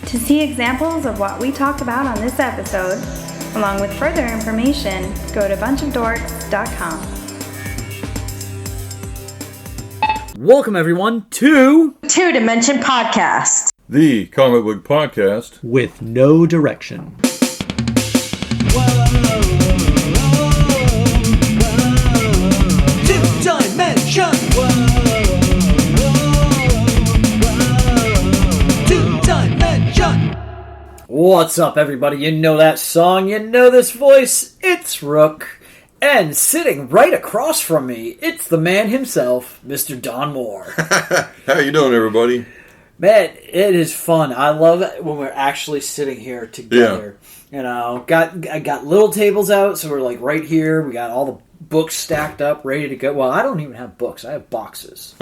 To see examples of what we talked about on this episode, along with further information, go to bunchofdorks.com. Welcome, everyone, to Two Dimension Podcast, the comic book podcast With No Direction. Two-dimension. Two-dimension. What's up, everybody? You know that song, you know this voice. It's Rook. And sitting right across from me, it's the man himself, Mr. Don Moore. How you doing, everybody? Man, it is fun. I love it when we're actually sitting here together. Yeah. You know, I got little tables out, so we're like right here. We got all the books stacked up, ready to go. Well, I don't even have books. I have boxes.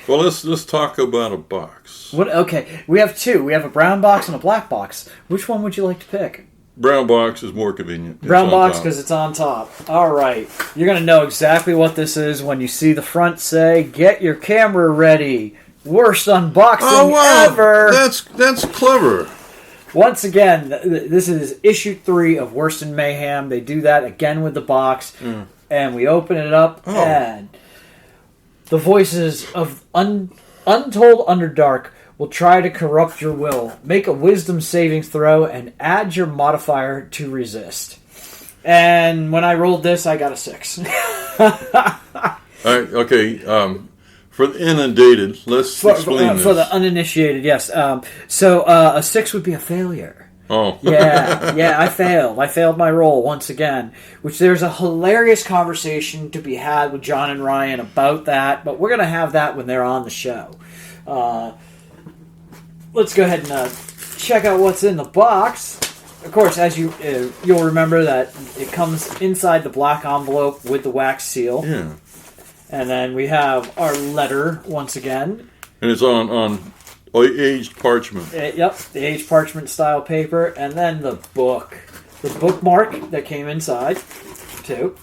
Well, let's talk about a box. What? Okay, we have two. We have a brown box and a black box. Which one would you like to pick? Brown box is more convenient. Brown box because it's on top. All right. You're going to know exactly what this is when you see the front say, "Get your camera ready. Worst unboxing ever." That's clever. Once again, this is issue 3 of Worst in Mayhem. They do that again with the box. And we open it up, and the voices of Untold Underdark will try to corrupt your will. Make a wisdom saving throw and add your modifier to resist. And when I rolled this, I got a 6. All right, okay. For the inundated, let's explain this. For the uninitiated, yes. So a 6 would be a failure. Oh. Yeah, I failed. I failed my roll once again. Which there's a hilarious conversation to be had with John and Ryan about that, but we're going to have that when they're on the show. Let's go ahead and check out what's in the box. Of course, as you'll remember that it comes inside the black envelope with the wax seal. Yeah. And then we have our letter once again. And it's on aged parchment. Yep, the aged parchment style paper. And then the book. The bookmark that came inside, too.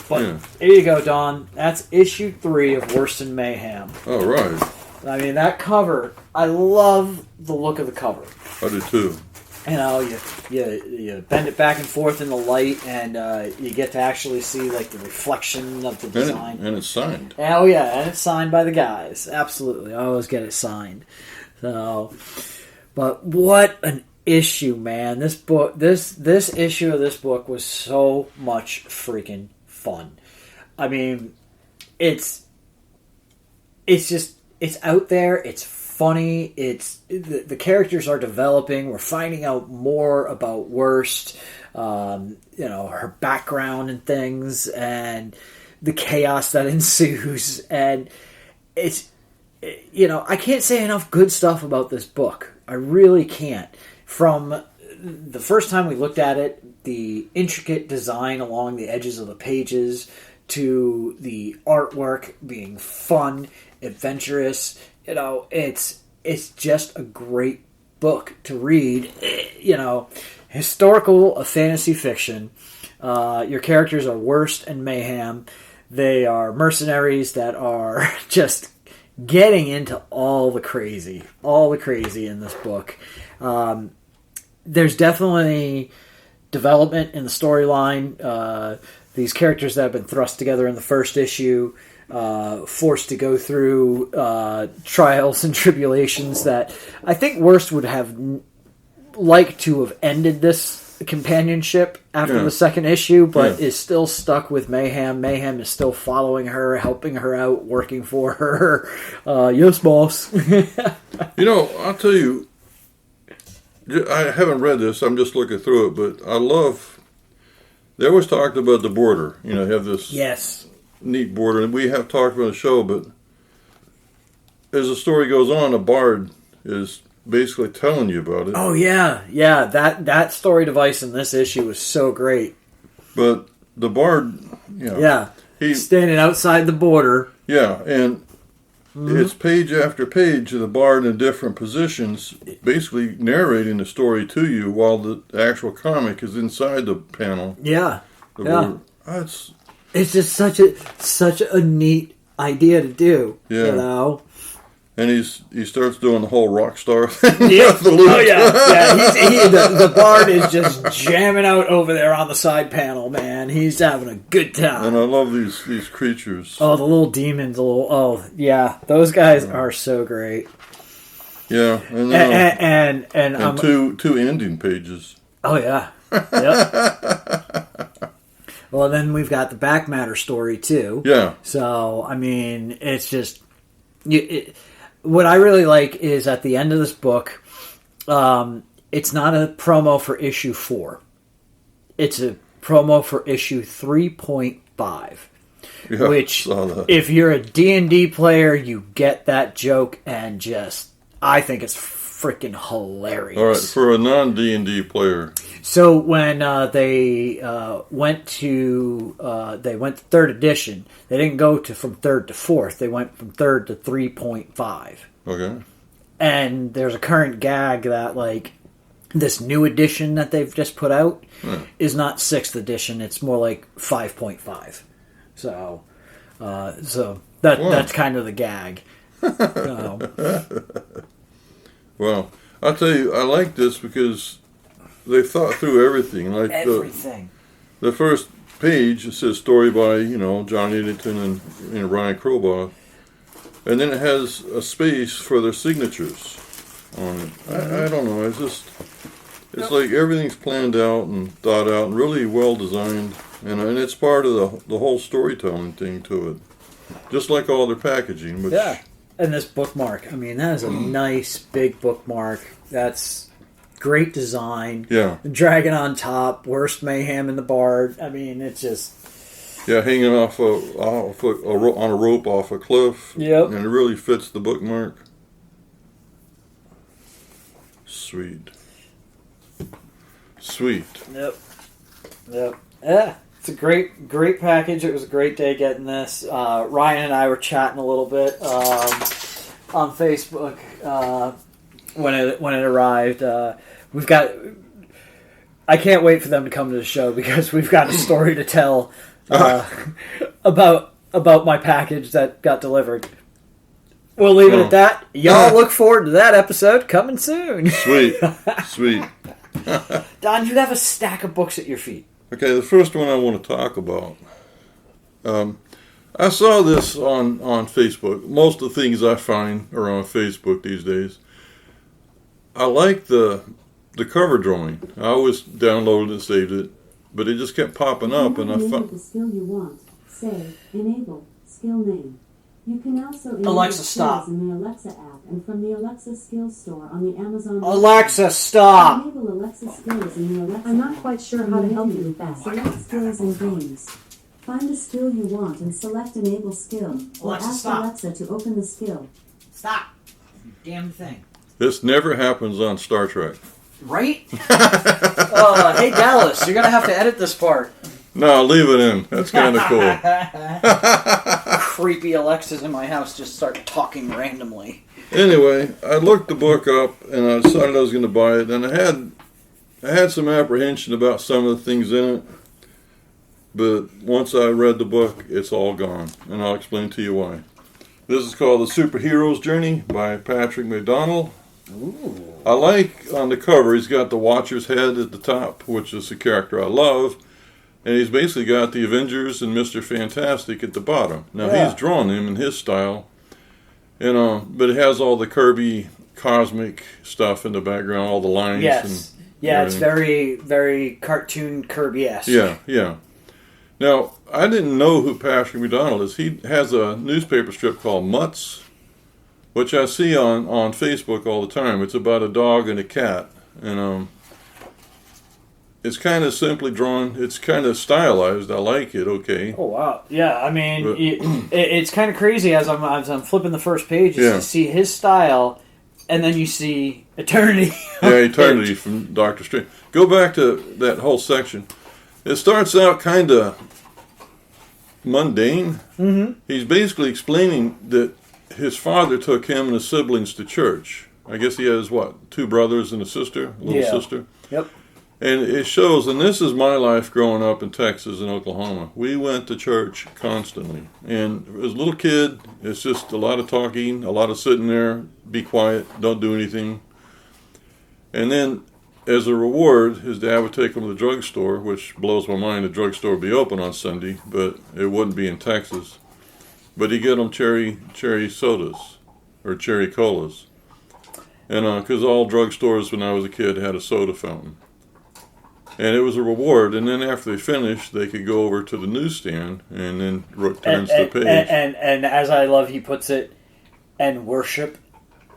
But There you go, Don. That's issue 3 of Worst in Mayhem. All right. I mean, that cover, I love the look of the cover. I do too. You know, you bend it back and forth in the light, and you get to actually see like the reflection of the design. And it's signed. Oh yeah, and it's signed by the guys. Absolutely, I always get it signed. So, but what an issue, man! This book, this issue of this book was so much freaking fun. I mean, it's out there. It's funny. It's the characters are developing. We're finding out more about Worst. Her background and things, and the chaos that ensues. And it's I can't say enough good stuff about this book. I really can't. From the first time we looked at it, the intricate design along the edges of the pages, to the artwork being fun, adventurous, it's just a great book to read. Historical fantasy fiction. Your characters are Worst and Mayhem. They are mercenaries that are just getting into all the crazy in this book. There's definitely development in the storyline. These characters that have been thrust together in the first issue, forced to go through trials and tribulations that I think Worst would have liked to have ended this companionship after the second issue, but is still stuck with Mayhem. Mayhem is still following her, helping her out, working for her. Yes, boss. I'll tell you, I haven't read this, I'm just looking through it, but I love... They always talked about the border. Have this neat border. And we have talked about the show, but as the story goes on, a bard is basically telling you about it. Oh, yeah. Yeah, that story device in this issue was so great. But the bard, he's standing outside the border. Yeah, and it's page after page of the bard in different positions, basically narrating the story to you while the actual comic is inside the panel. Yeah. It's just such a neat idea to do. Yeah. And he starts doing the whole rock star thing. Yeah. Oh yeah. The Bard is just jamming out over there on the side panel, man. He's having a good time. And I love these creatures. Oh, the little demons, those guys are so great. Yeah, and two ending pages. Oh yeah. Yep. Well, then we've got the back matter story too. Yeah. So I mean, it's just what I really like is at the end of this book, it's not a promo for issue 4. It's a promo for issue 3.5. Yeah, which, if you're a D&D player, you get that joke and I think it's freaking hilarious. All right, for a non-D&D player. So when they went to 3rd edition, they didn't go from 3rd to 4th. They went from 3rd to 3.5. Okay. And there's a current gag that like this new edition that they've just put out is not 6th edition. It's more like 5.5. So that's kind of the gag. Well, I'll tell you, I like this because they thought through everything. Like everything. The first page, it says story by, John Eddington and Ryan Crowbaugh. And then it has a space for their signatures on it. I don't know. It's like everything's planned out and thought out and really well designed. And it's part of the whole storytelling thing to it. Just like all their packaging. Which, yeah. And this bookmark, I mean, that is a nice big bookmark. That's great design. Yeah. Dragon on top, worst mayhem in the Bard. I mean, it's just... Yeah, hanging on a rope off a cliff. Yep. And it really fits the bookmark. Sweet. Yep. Yeah. It's a great package. It was a great day getting this. Ryan and I were chatting a little bit on Facebook when it arrived. We've got. I can't wait for them to come to the show because we've got a story to tell about my package that got delivered. We'll leave it at that. Y'all look forward to that episode coming soon. Sweet. Don, you have a stack of books at your feet. Okay, the first one I want to talk about. I saw this on Facebook. Most of the things I find are on Facebook these days. I like the cover drawing. I always downloaded and saved it, but it just kept popping up, and I found the skill you want. Say enable skill name. You can also enable Alexa, stop. skills in the Alexa app and from the Alexa Skills Store on the Amazon. Alexa, stop. Enable Alexa skills in the Alexa. I'm not quite sure how to help you with that. Select skills and games. Find a skill you want and select enable skill. Or Alexa, ask stop. Alexa to open the skill. Stop. Damn thing. This never happens on Star Trek. Right? Hey, Dallas, you're going to have to edit this part. No, leave it in. That's kind of cool. Creepy Alexas in my house just start talking randomly. Anyway, I looked the book up, and I decided I was going to buy it, and I had some apprehension about some of the things in it, but once I read the book, it's all gone, and I'll explain to you why. This is called The Superhero's Journey by Patrick McDonnell. Ooh. I like on the cover, he's got the Watcher's head at the top, which is a character I love. And he's basically got the Avengers and Mr. Fantastic at the bottom. Now, He's drawn him in his style, but it has all the Kirby cosmic stuff in the background, all the lines. Yes. And it's very, very cartoon Kirby-esque. Yeah. Now, I didn't know who Patrick McDonnell is. He has a newspaper strip called Mutts, which I see on Facebook all the time. It's about a dog and a cat. And it's kind of simply drawn. It's kind of stylized. I like it. Okay. Oh wow! Yeah, I mean, it's kind of crazy as I'm flipping the first page. You see his style, and then you see Eternity. Yeah, Eternity from Doctor Strange. Go back to that whole section. It starts out kind of mundane. Mm-hmm. He's basically explaining that his father took him and his siblings to church. I guess he has, 2 brothers and a sister, little sister? Yep. And it shows, and this is my life growing up in Texas and Oklahoma. We went to church constantly. And as a little kid, it's just a lot of talking, a lot of sitting there, be quiet, don't do anything. And then, as a reward, his dad would take him to the drugstore, which blows my mind. The drugstore would be open on Sunday, but it wouldn't be in Texas. But he'd get them cherry sodas, or cherry colas. And because all drugstores when I was a kid had a soda fountain. And it was a reward. And then after they finished, they could go over to the newsstand, and then Rook turns the page. And as I love, he puts it, and worship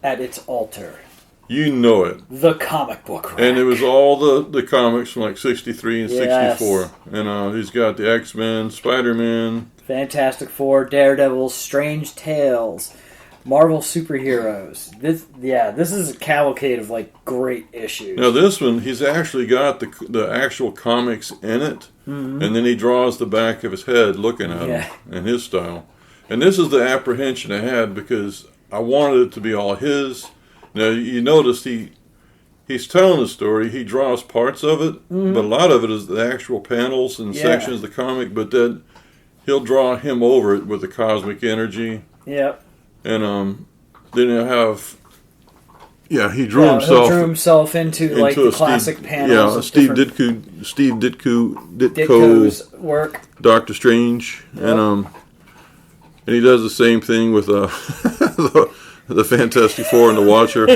at its altar. You know it. The comic book rack. And it was all the comics from like 63 and 64. And he's got the X-Men, Spider-Man, Fantastic Four, Daredevil, Strange Tales, Marvel superheroes. This is a cavalcade of like great issues. Now this one, he's actually got the actual comics in it, and then he draws the back of his head looking at him in his style. And this is the apprehension I had because I wanted it to be all his. Now you notice he's telling the story. He draws parts of it, but a lot of it is the actual panels and sections of the comic. But then he'll draw him over it with the cosmic energy. Yep. And then he'll have, he drew himself into like the classic panels. Yeah, Steve Ditko's work, Doctor Strange, and he does the same thing with the Fantastic Four and the Watcher.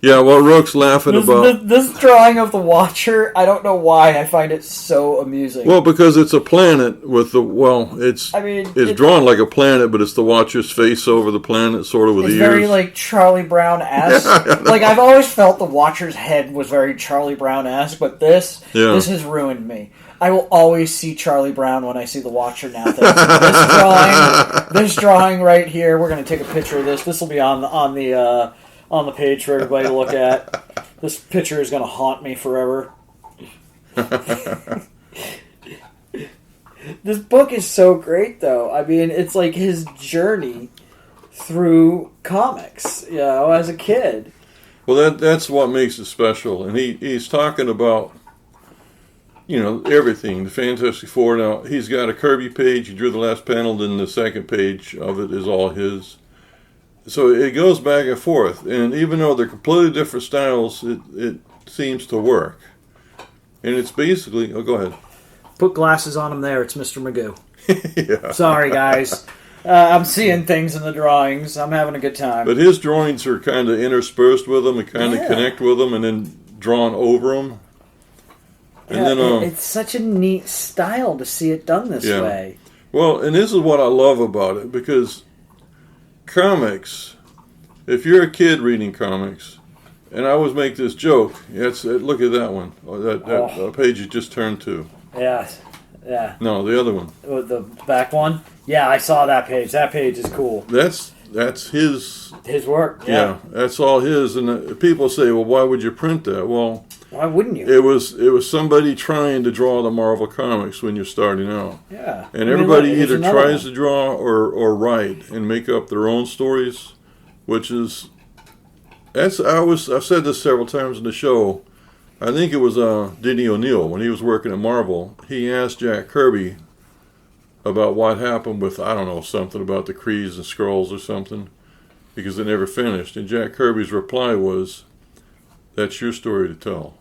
Yeah, what Rook's laughing about. This drawing of the Watcher, I don't know why I find it so amusing. Well, because it's a planet with it's drawn like a planet, but it's the Watcher's face over the planet, sort of with the ears. It's very like Charlie Brown-esque. Like I've always felt the Watcher's head was very Charlie Brown-esque, but this has ruined me. I will always see Charlie Brown when I see the Watcher now. This drawing right here, we're going to take a picture of this. This will be on the page for everybody to look at. This picture is going to haunt me forever. This book is so great, though. I mean, it's like his journey through comics, as a kid. Well, that's what makes it special. And he's talking about, everything. The Fantastic Four. Now, he's got a Kirby page. He drew the last panel, then the second page of it is all his. So it goes back and forth, and even though they're completely different styles, it seems to work. And it's basically... Oh, go ahead. Put glasses on him there. It's Mr. Magoo. Yeah. Sorry, guys. I'm seeing things in the drawings. I'm having a good time. But his drawings are kind of interspersed with them and kind of connect with them and then drawn over them. And then it's such a neat style to see it done this way. Well, and this is what I love about it, because... comics, if you're a kid reading comics, and I always make this joke, look at that one, that page you just turned to. Yes, yeah. No, the other one. The back one? Yeah, I saw that page. That page is cool. That's his work, yeah. That's all his, and people say, well, why would you print that? Well... why wouldn't you? It was somebody trying to draw the Marvel comics when you're starting out. Yeah. And everybody either tries to draw or write and make up their own stories, which is... I've said this several times in the show. I think it was Denny O'Neil, when he was working at Marvel, he asked Jack Kirby about what happened with, I don't know, something about the Krees and Skrulls or something, because they never finished. And Jack Kirby's reply was, that's your story to tell.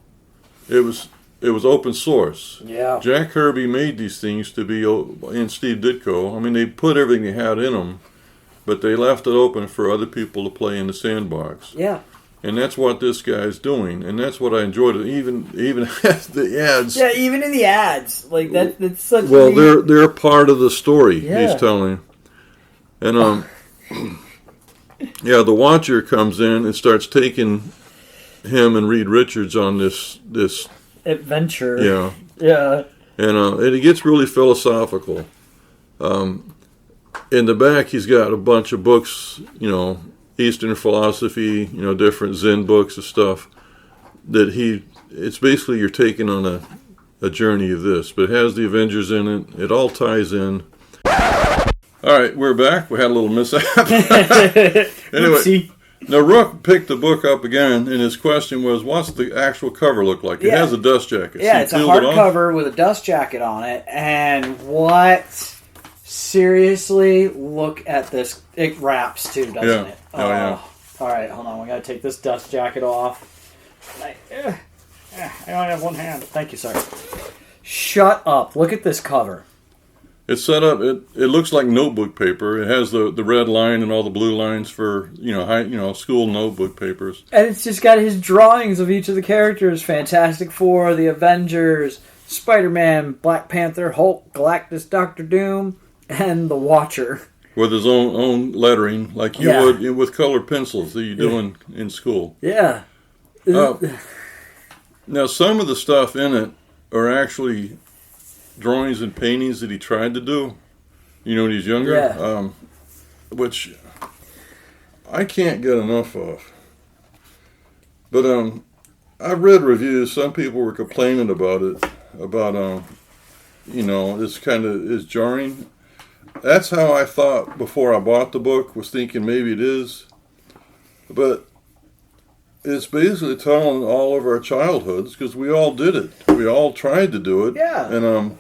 It was open source. Yeah. Jack Kirby made these things to be, and Steve Ditko. I mean, they put everything they had in them, but they left it open for other people to play in the sandbox. Yeah. And that's what this guy's doing, and that's what I enjoyed. Even the ads. Yeah, even in the ads, like that's such. Well, they're part of the story he's telling, and the Watcher comes in and starts taking him and Reed Richards on this adventure. Yeah. Yeah. And it gets really philosophical. In the back, he's got a bunch of books, Eastern philosophy, different Zen books and stuff. It's basically you're taking on a journey of this, but it has the Avengers in it. It all ties in. All right, we're back. We had a little mishap. Anyway, Now, Rook picked the book up again, and his question was, what's the actual cover look like? It has a dust jacket. Yeah, So it's a peeled it off? hardcover with a dust jacket on it. And what? Seriously, look at this. It wraps, too, doesn't it? Oh, yeah. All right, hold on. We got to take this dust jacket off. I only have one hand. Thank you, sir. Shut up. Look at this cover. It's set up. It looks like notebook paper. It has the red line and all the blue lines for school notebook papers. And it's just got his drawings of each of the characters: Fantastic Four, the Avengers, Spider-Man, Black Panther, Hulk, Galactus, Doctor Doom, and the Watcher. With his own lettering, like you would with colored pencils that you do in school. Yeah. Now, some of the stuff in it are actually drawings and paintings that he tried to do, when he's younger, which I can't get enough of. But I've read reviews. Some people were complaining about it, it's kind of is jarring. That's how I thought before I bought the book, was thinking maybe it is. But it's basically telling all of our childhoods, because we all did it. We all tried to do it. Yeah. And,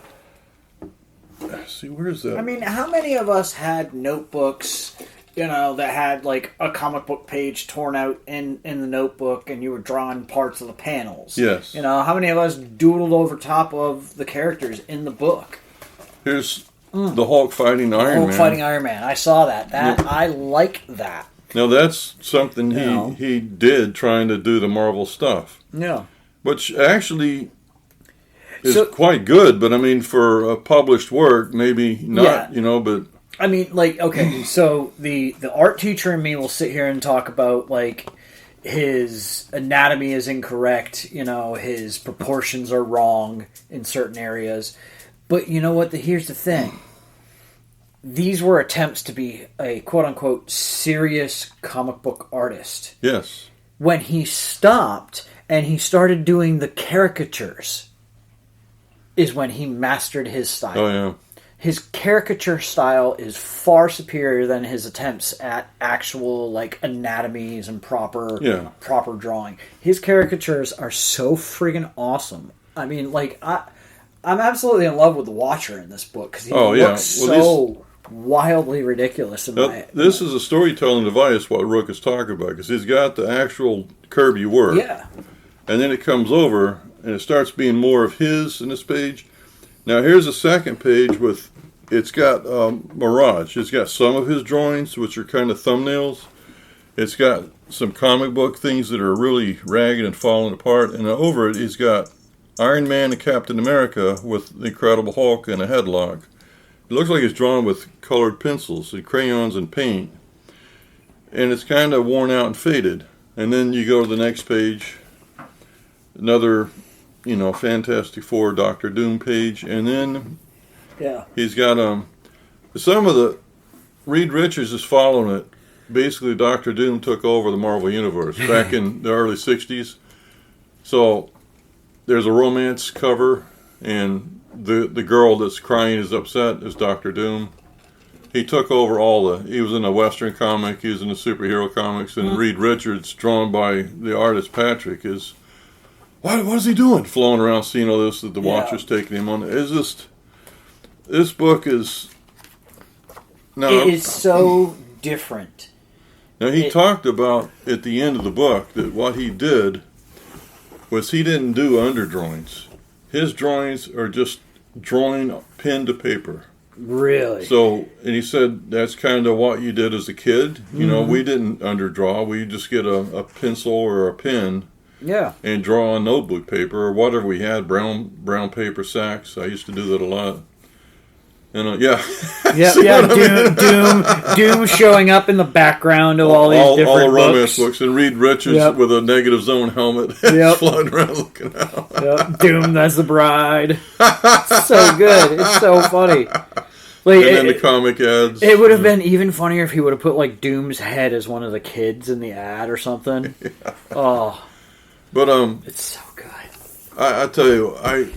see, where's that? I mean, how many of us had notebooks, that had, like, a comic book page torn out in the notebook and you were drawing parts of the panels? Yes. How many of us doodled over top of the characters in the book? Here's the Hulk fighting Iron Man. Hulk fighting Iron Man. I saw that. I like that. Now, that's something he did trying to do the Marvel stuff. Yeah. Which actually is quite good, but I mean, for a published work, maybe not, but... I mean, like, okay, so the art teacher in me will sit here and talk about, like, his anatomy is incorrect, his proportions are wrong in certain areas. But you know what? Here's the thing. These were attempts to be a quote-unquote serious comic book artist. Yes. When he stopped and he started doing the caricatures is when he mastered his style. Oh, yeah. His caricature style is far superior than his attempts at actual, like, anatomies and proper drawing. His caricatures are so friggin' awesome. I mean, like, I'm absolutely in love with the Watcher in this book because he looks wildly ridiculous. This is a storytelling device, what Rook is talking about, because he's got the actual Kirby work. Yeah. And then it comes over, and it starts being more of his in this page. Now, here's a second page with, it's got Mirage. It's got some of his drawings, which are kind of thumbnails. It's got some comic book things that are really ragged and falling apart. And over it, he's got Iron Man and Captain America with the Incredible Hulk and a headlock. It looks like it's drawn with colored pencils and crayons and paint. And it's kind of worn out and faded. And then you go to the next page, another, Fantastic Four, Doctor Doom page. And then he's got some of the, Reed Richards is following it. Basically, Doctor Doom took over the Marvel Universe back in the early 60s. So there's a romance cover, and the girl that's crying is upset is Doctor Doom. He took over he was in a Western comic, he was in the superhero comics, and Reed Richards, drawn by the artist Patrick, is, what is he doing? Flowing around seeing all this that the Watcher's taking him on. It's just, this book is... It is so different. Now, he talked about, at the end of the book, that what he did was he didn't do underdrawings. His drawings are just drawing pen to paper. Really? So, and he said that's kind of what you did as a kid. We didn't underdraw. We just get a pencil or a pen, and draw on notebook paper or whatever we had, brown paper sacks. I used to do that a lot. And Doom showing up in the background of all these different all the books. romance books, and Reed Richards with a Negative Zone helmet, flying around looking out. Doom as the bride. It's so good. It's so funny. Like, and then the comic ads. It would have been even funnier if he would have put like Doom's head as one of the kids in the ad or something. Oh, but it's so good. I tell you,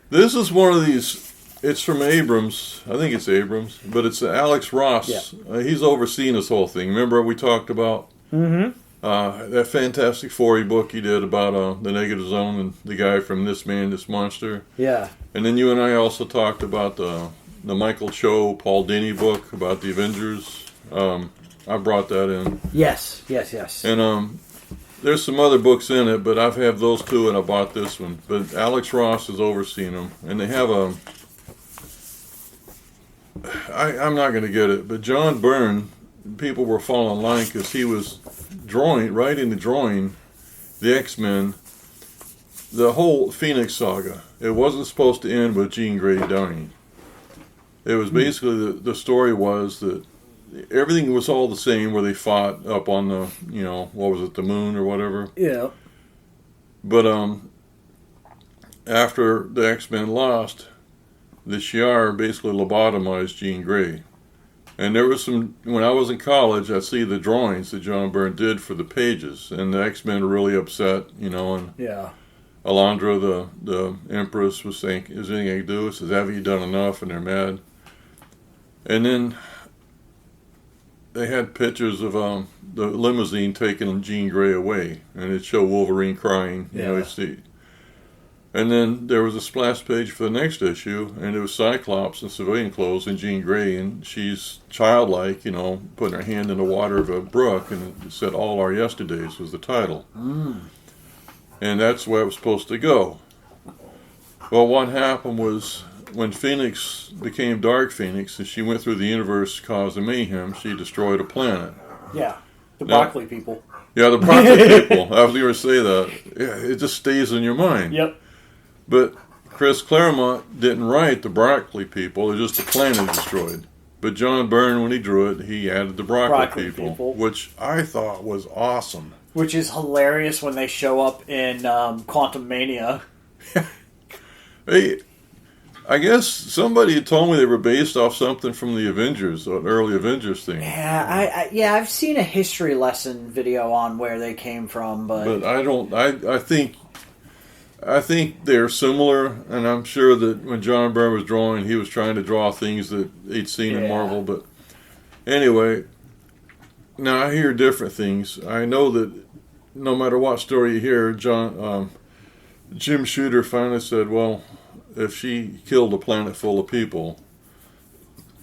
this is one of these. It's from Abrams. I think it's Abrams, but it's Alex Ross. Yeah. He's overseeing this whole thing. Remember we talked about? Mm-hmm. That Fantastic Four book he did about the Negative Zone and the guy from This Man, This Monster. Yeah. And then you and I also talked about the Michael Cho, Paul Dini book about the Avengers. I brought that in. Yes. And there's some other books in it, but I've had those two and I bought this one. But Alex Ross has overseen them. And they have I'm not going to get it, but John Byrne, people were falling in line because he was writing the X-Men, the whole Phoenix saga. It wasn't supposed to end with Jean Grey dying. It was basically, the story was that everything was all the same where they fought up on the, what was it, the moon or whatever. Yeah. But after the X-Men lost, the Shi'ar basically lobotomized Jean Grey. And there was when I was in college, I see the drawings that John Byrne did for the pages, and the X-Men were really upset, and yeah. Alondra, the Empress, was saying, is there anything I can do? Says, have you done enough? And they're mad. And then they had pictures of the limousine taking Jean Grey away, and it showed Wolverine crying, you see. And then there was a splash page for the next issue, and it was Cyclops in civilian clothes and Jean Grey, and she's childlike, putting her hand in the water of a brook, and it said All Our Yesterdays was the title. And that's where it was supposed to go. Well, what happened was when Phoenix became Dark Phoenix, and she went through the universe causing mayhem, she destroyed a planet. Yeah, the broccoli people. Yeah, the broccoli people. I was going to say that. Yeah, it just stays in your mind. Yep. But Chris Claremont didn't write the broccoli people. It was just the planet destroyed. But John Byrne, when he drew it, he added the broccoli people, which I thought was awesome. Which is hilarious when they show up in Quantum Mania. Hey, I guess somebody had told me they were based off something from the Avengers, an early Avengers thing. Yeah, I've seen a history lesson video on where they came from, but I don't. I think they're similar, and I'm sure that when John Byrne was drawing, he was trying to draw things that he'd seen in Marvel. But anyway, now I hear different things. I know that no matter what story you hear, Jim Shooter finally said, well, if she killed a planet full of people,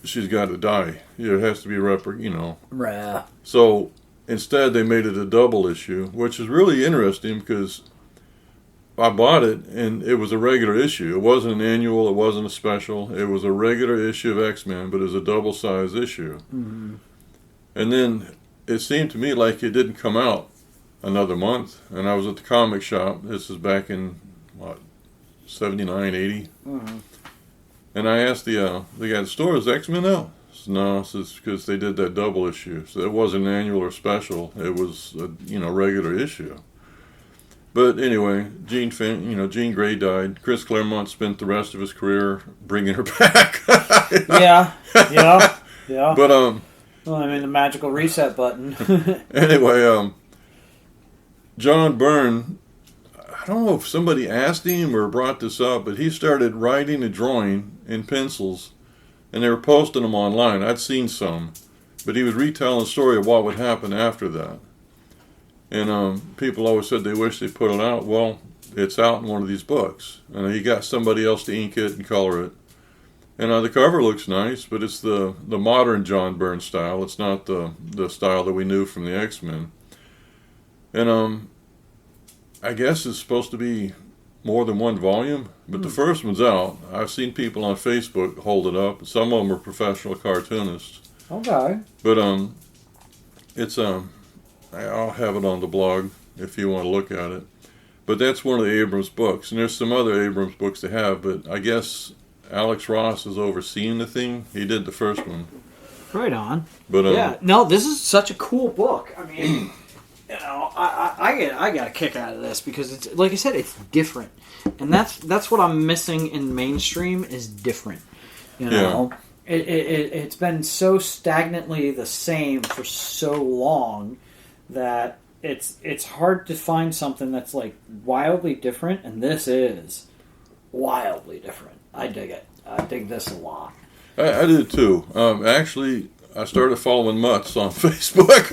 she's got to die. It has to be Rah. So instead they made it a double issue, which is really interesting because I bought it and it was a regular issue. It wasn't an annual, it wasn't a special. It was a regular issue of X-Men, but it was a double-size issue. Mm-hmm. And then it seemed to me like it didn't come out another month. And I was at the comic shop. This is back in, 79, 80. Mm-hmm. And I asked the guy at the store, is X-Men out? No, it's because they did that double issue. So it wasn't an annual or special. It was a regular issue. But anyway, Jean Grey died. Chris Claremont spent the rest of his career bringing her back. Yeah. But the magical reset button. Anyway, John Byrne, I don't know if somebody asked him or brought this up, but he started writing and drawing in pencils, and they were posting them online. I'd seen some, but he was retelling the story of what would happen after that. And people always said they wish they put it out. Well, it's out in one of these books. And he got somebody else to ink it and color it. And the cover looks nice, but it's the modern John Byrne style. It's not the style that we knew from the X-Men. And I guess it's supposed to be more than one volume, but the first one's out. I've seen people on Facebook hold it up. Some of them are professional cartoonists. Okay. But it's I'll have it on the blog if you want to look at it. But that's one of the Abrams books. And there's some other Abrams books they have, but I guess Alex Ross is overseeing the thing. He did the first one. Right on. But yeah, no, this is such a cool book. I mean, I got a kick out of this because it's, like I said, it's different. And that's what I'm missing in mainstream is different. Yeah. It's been so stagnantly the same for so long that it's hard to find something that's like wildly different, and this is wildly different. I dig it. I dig this a lot. I did too. Actually, I started following Mutts on Facebook.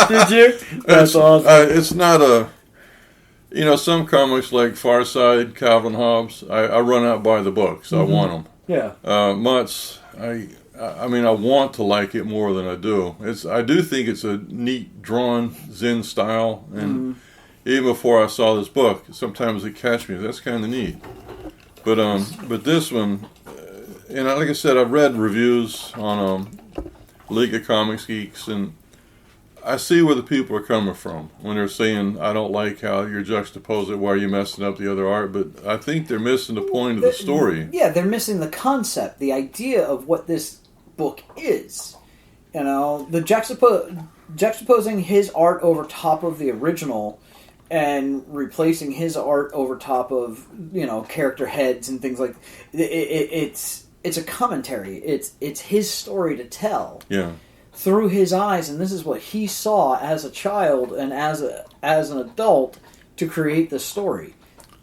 Did you? That's awesome. It's not a, some comics like Far Side, Calvin Hobbes, I run out by the books. I want them. Yeah. Mutts, I mean, I want to like it more than I do. I do think it's a neat drawn Zen style, and even before I saw this book, sometimes it catch me. That's kind of neat. But this one, and like I said, I've read reviews on League of Comics Geeks, and I see where the people are coming from when they're saying, I don't like how you're juxtaposing, why are you messing up the other art? But I think they're missing the point of the story. Yeah, they're missing the concept, the idea of what this book is. The juxtaposing his art over top of the original and replacing his art over top of, character heads and things like it's a commentary. It's his story to tell. Yeah. Through his eyes, and this is what he saw as a child and as an adult to create the story.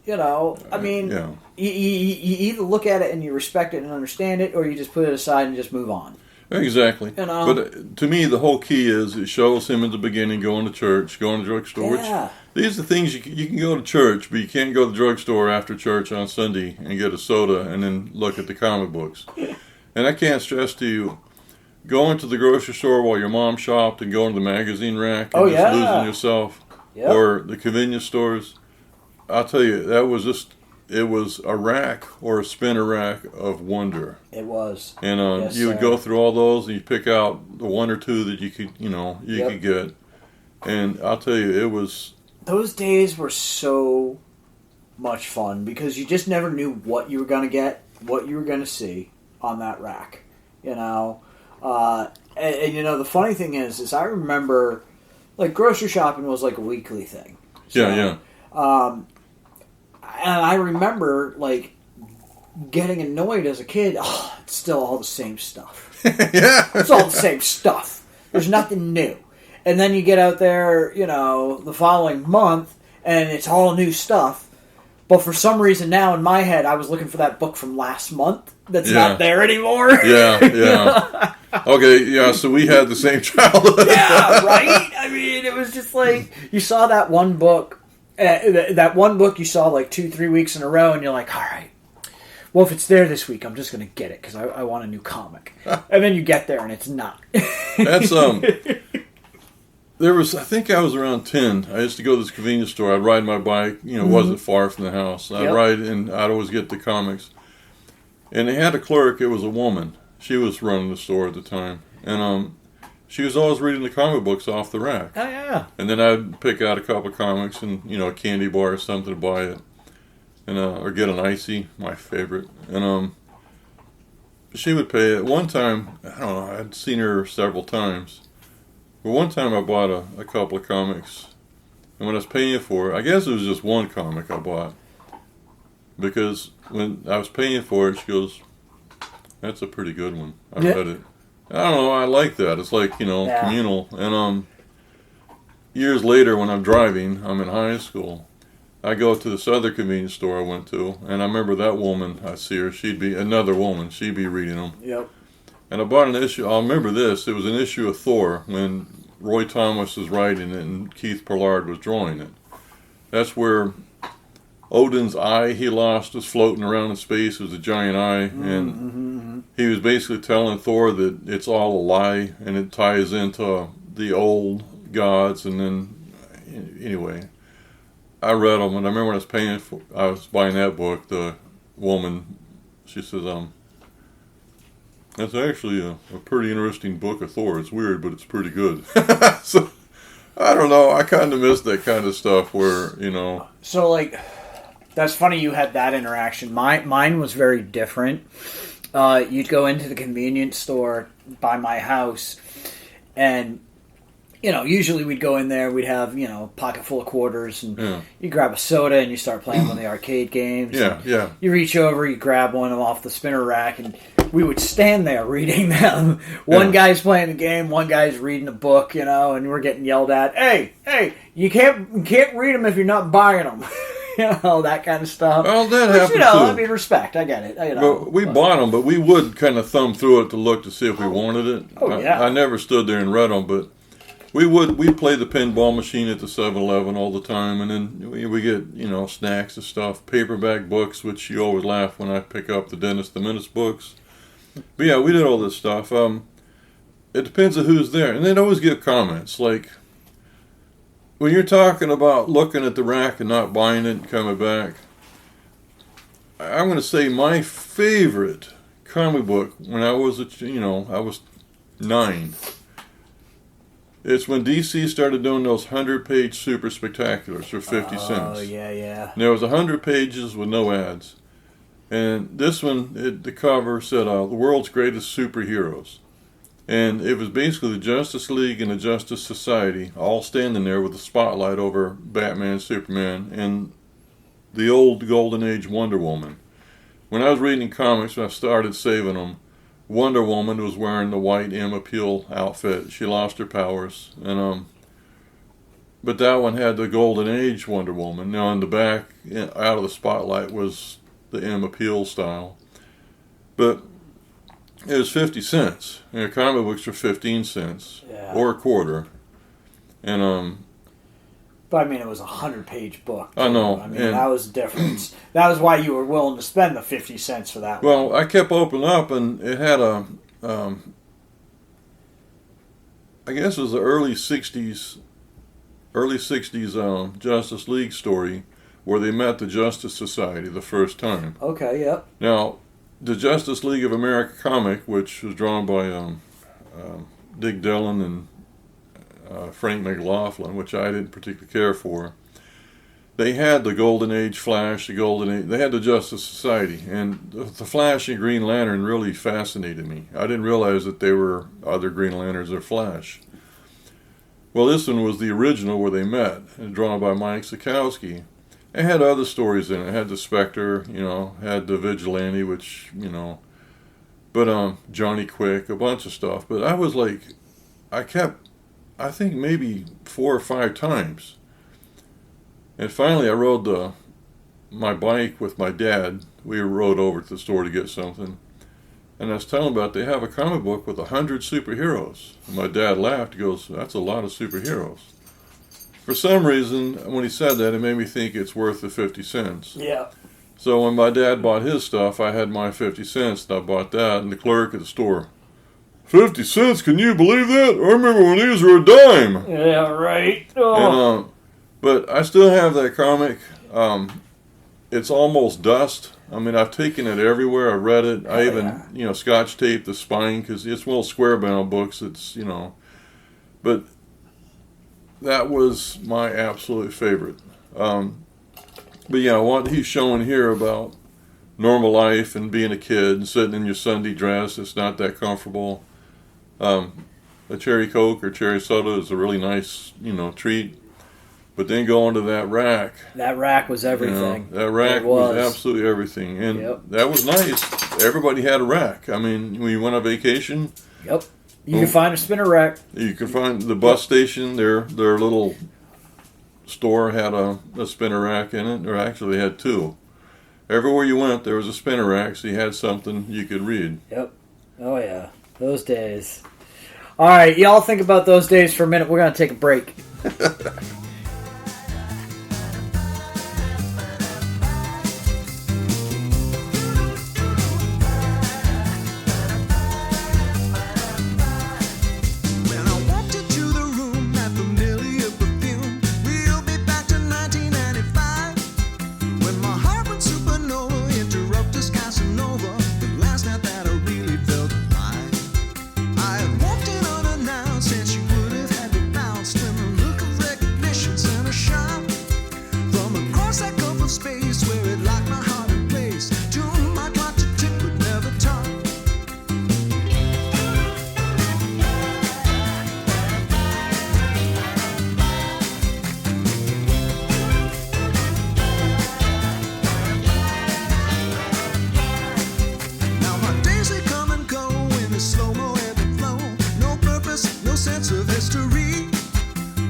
I mean, you either look at it and you respect it and understand it, or you just put it aside and just move on. Exactly. But to me, the whole key is it shows him at the beginning going to church, going to the drugstore. Yeah. These are the things you can go to church, but you can't go to the drugstore after church on Sunday and get a soda and then look at the comic books. And I can't stress to you, going to the grocery store while your mom shopped and going to the magazine rack and just losing yourself, or the convenience stores, I'll tell you, it was a rack or a spinner rack of wonder. It was. And you would go through all those and you pick out the one or two that you could, could get. And I'll tell you, it was... Those days were so much fun because you just never knew what you were going to get, what you were going to see on that rack, And the funny thing is I remember, like, grocery shopping was like a weekly thing. So, yeah. And I remember, like, getting annoyed as a kid. Oh, it's still all the same stuff. Yeah. It's all the same stuff. There's nothing new. And then you get out there, the following month, and it's all new stuff. But for some reason now in my head, I was looking for that book from last month that's not there anymore. Yeah. Okay, yeah, so we had the same childhood. Yeah, right? I mean, it was just like, you saw that one book, you saw like 2-3 weeks in a row, and you're like, all right, well, if it's there this week, I'm just going to get it, because I want a new comic. And then you get there, and it's not. That's, I think I was around 10. I used to go to this convenience store. I'd ride my bike, it wasn't far from the house. I'd ride, and I'd always get the comics. And they had a clerk, it was a woman. She was running the store at the time. And she was always reading the comic books off the rack. Oh, yeah. And then I'd pick out a couple of comics and, a candy bar or something to buy it. And or get an icy, my favorite. And she would pay it. One time, I don't know, I'd seen her several times. But one time I bought a couple of comics. And when I was paying for it, I guess it was just one comic I bought. Because when I was paying for it, she goes, that's a pretty good one. I read it. I don't know, I like that. It's like, communal. And years later when I'm driving, I'm in high school, I go to this other convenience store I went to, and I remember that woman, I see her, she'd be reading them. Yep. And I bought an issue, I'll remember this, it was an issue of Thor when Roy Thomas was writing it and Keith Pollard was drawing it. That's where Odin's eye he lost was floating around in space. It was a giant eye, and he was basically telling Thor that it's all a lie, and it ties into the old gods. And then, anyway, I read them, and I remember when I was buying that book. The woman, she says, "That's actually a pretty interesting book of Thor. It's weird, but it's pretty good." So I don't know. I kind of miss that kind of stuff where So like. That's funny you had that interaction. Mine was very different. You'd go into the convenience store by my house, and, usually we'd go in there, we'd have, a pocket full of quarters, and you grab a soda and you start playing one of the arcade games. Yeah. You reach over, you grab one off the spinner rack, and we would stand there reading them. One guy's playing the game, one guy's reading a book, and we're getting yelled at. Hey, you can't read them if you're not buying them. that kind of stuff. Well, that Which, happened too. I mean, respect. I get it. But we bought them, but we would kind of thumb through it to look to see if we wanted it. Oh, yeah. I never stood there and read them, but we'd play the pinball machine at the 7-Eleven all the time, and then we get, snacks and stuff, paperback books, which you always laugh when I pick up the Dennis the Menace books. But yeah, we did all this stuff. It depends on who's there, and they'd always give comments, like, when you're talking about looking at the rack and not buying it and coming back, I'm going to say my favorite comic book when I was, I was 9. It's when DC started doing those 100-page super spectaculars for 50 cents. Oh, yeah. And there was 100 pages with no ads. And this one, the cover said, the world's greatest superheroes. And it was basically the Justice League and the Justice Society all standing there with a spotlight over Batman, Superman, and the old Golden Age Wonder Woman. When I was reading comics, when I started saving them, Wonder Woman was wearing the white Emma Peel outfit. She lost her powers. But that one had the Golden Age Wonder Woman. Now, in the back, out of the spotlight, was the Emma Peel style. But it was 50 cents. And comic books were 15 cents. Yeah. Or a quarter. And, But I mean, it was a 100-page book. I know. I mean, that was the difference. That was why you were willing to spend the 50 cents for that one. well, I kept opening up, and it had I guess it was the early 60s Justice League story where they met the Justice Society the first time. Okay, yep. Now, the Justice League of America comic, which was drawn by Dick Dillon and Frank McLaughlin, which I didn't particularly care for, they had the Golden Age Flash, they had the Justice Society, and the Flash and Green Lantern really fascinated me. I didn't realize that they were other Green Lanterns or Flash. Well, this one was the original where they met, and drawn by Mike Sekowsky. It had other stories in it. It had the Spectre, had the Vigilante, which, but Johnny Quick, a bunch of stuff. But I was like, I think maybe 4 or 5 times. And finally I rode my bike with my dad. We rode over to the store to get something. And I was telling him about they have a comic book with 100 superheroes. And my dad laughed. He goes, that's a lot of superheroes. For some reason, when he said that, it made me think it's worth the 50 cents. Yeah. So when my dad bought his stuff, I had my 50 cents, and I bought that, and the clerk at the store, 50 cents, can you believe that? I remember when these were a dime. Yeah, right. Oh. And, but I still have that comic. It's almost dust. I mean, I've taken it everywhere. I read it. I even, scotch taped the spine, because it's one of those square bound books. It's, but that was my absolute favorite. But yeah, what he's showing here about normal life and being a kid and sitting in your Sunday dress, it's not that comfortable. A cherry Coke or cherry soda is a really nice, treat. But then going to that rack. That rack was everything. That rack was absolutely everything. And that was nice. Everybody had a rack. I mean, when you went on vacation. Yep. You can find a spinner rack. You can find the bus station, their little store had a spinner rack in it. Or actually, they had 2. Everywhere you went, there was a spinner rack, so you had something you could read. Yep. Oh, yeah. Those days. All right, y'all think about those days for a minute. We're going to take a break.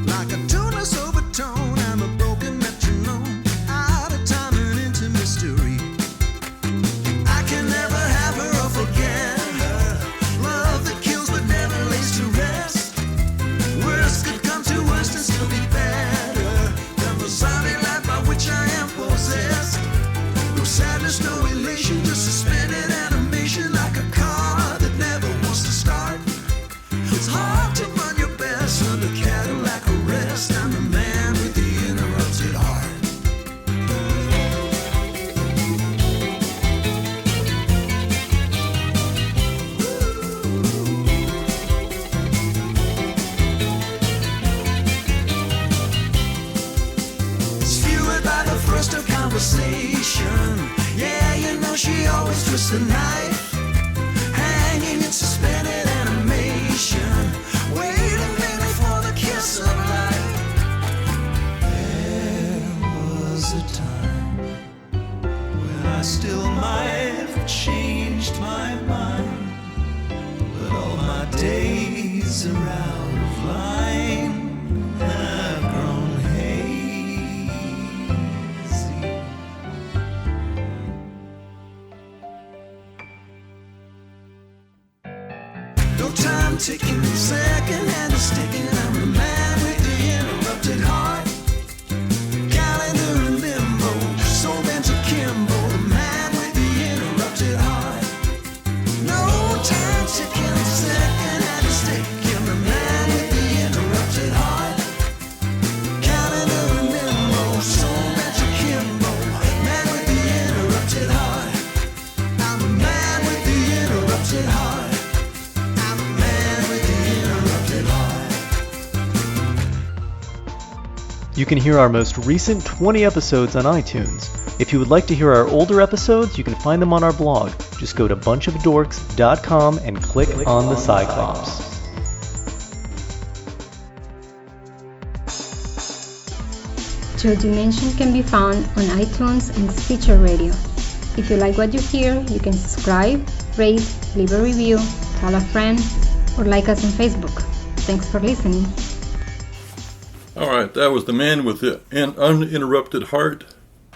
Like a tuneless overtone and a broken metronome. Out of conversation. Yeah, you know she always twists the knife, hanging in suspended animation, waiting merely for the kiss of life. There was a time when I still might have changed my mind, but all my days are out of line. I've grown hazy. No time ticking, second hand is sticking. I'm the man with the interrupted heart. Calendar in limbo, so bent akimbo. The man with the interrupted heart. No time ticking, second hand is sticking. The man with the interrupted heart. Calendar in limbo, so bent akimbo. Man with the interrupted heart. I'm the man with the interrupted heart. You can hear our most recent 20 episodes on iTunes. If you would like to hear our older episodes, you can find them on our blog. Just go to bunchofdorks.com and click on the Cyclops. Joe Dimension can be found on iTunes and Stitcher Radio. If you like what you hear, you can subscribe, rate, leave a review, tell a friend, or like us on Facebook. Thanks for listening. All right, that was The Man with the Uninterrupted Heart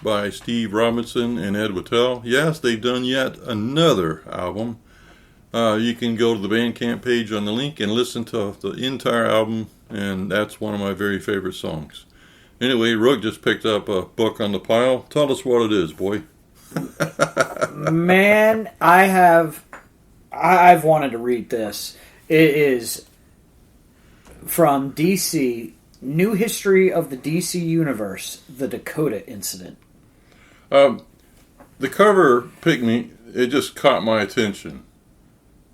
by Steve Robinson and Ed Wittell. Yes, they've done yet another album. You can go to the Bandcamp page on the link and listen to the entire album, and that's one of my very favorite songs. Anyway, Rugg just picked up a book on the pile. Tell us what it is, boy. Man, I've wanted to read this. It is from DC, New History of the DC Universe, The Dakota Incident. The cover picked me. It just caught my attention.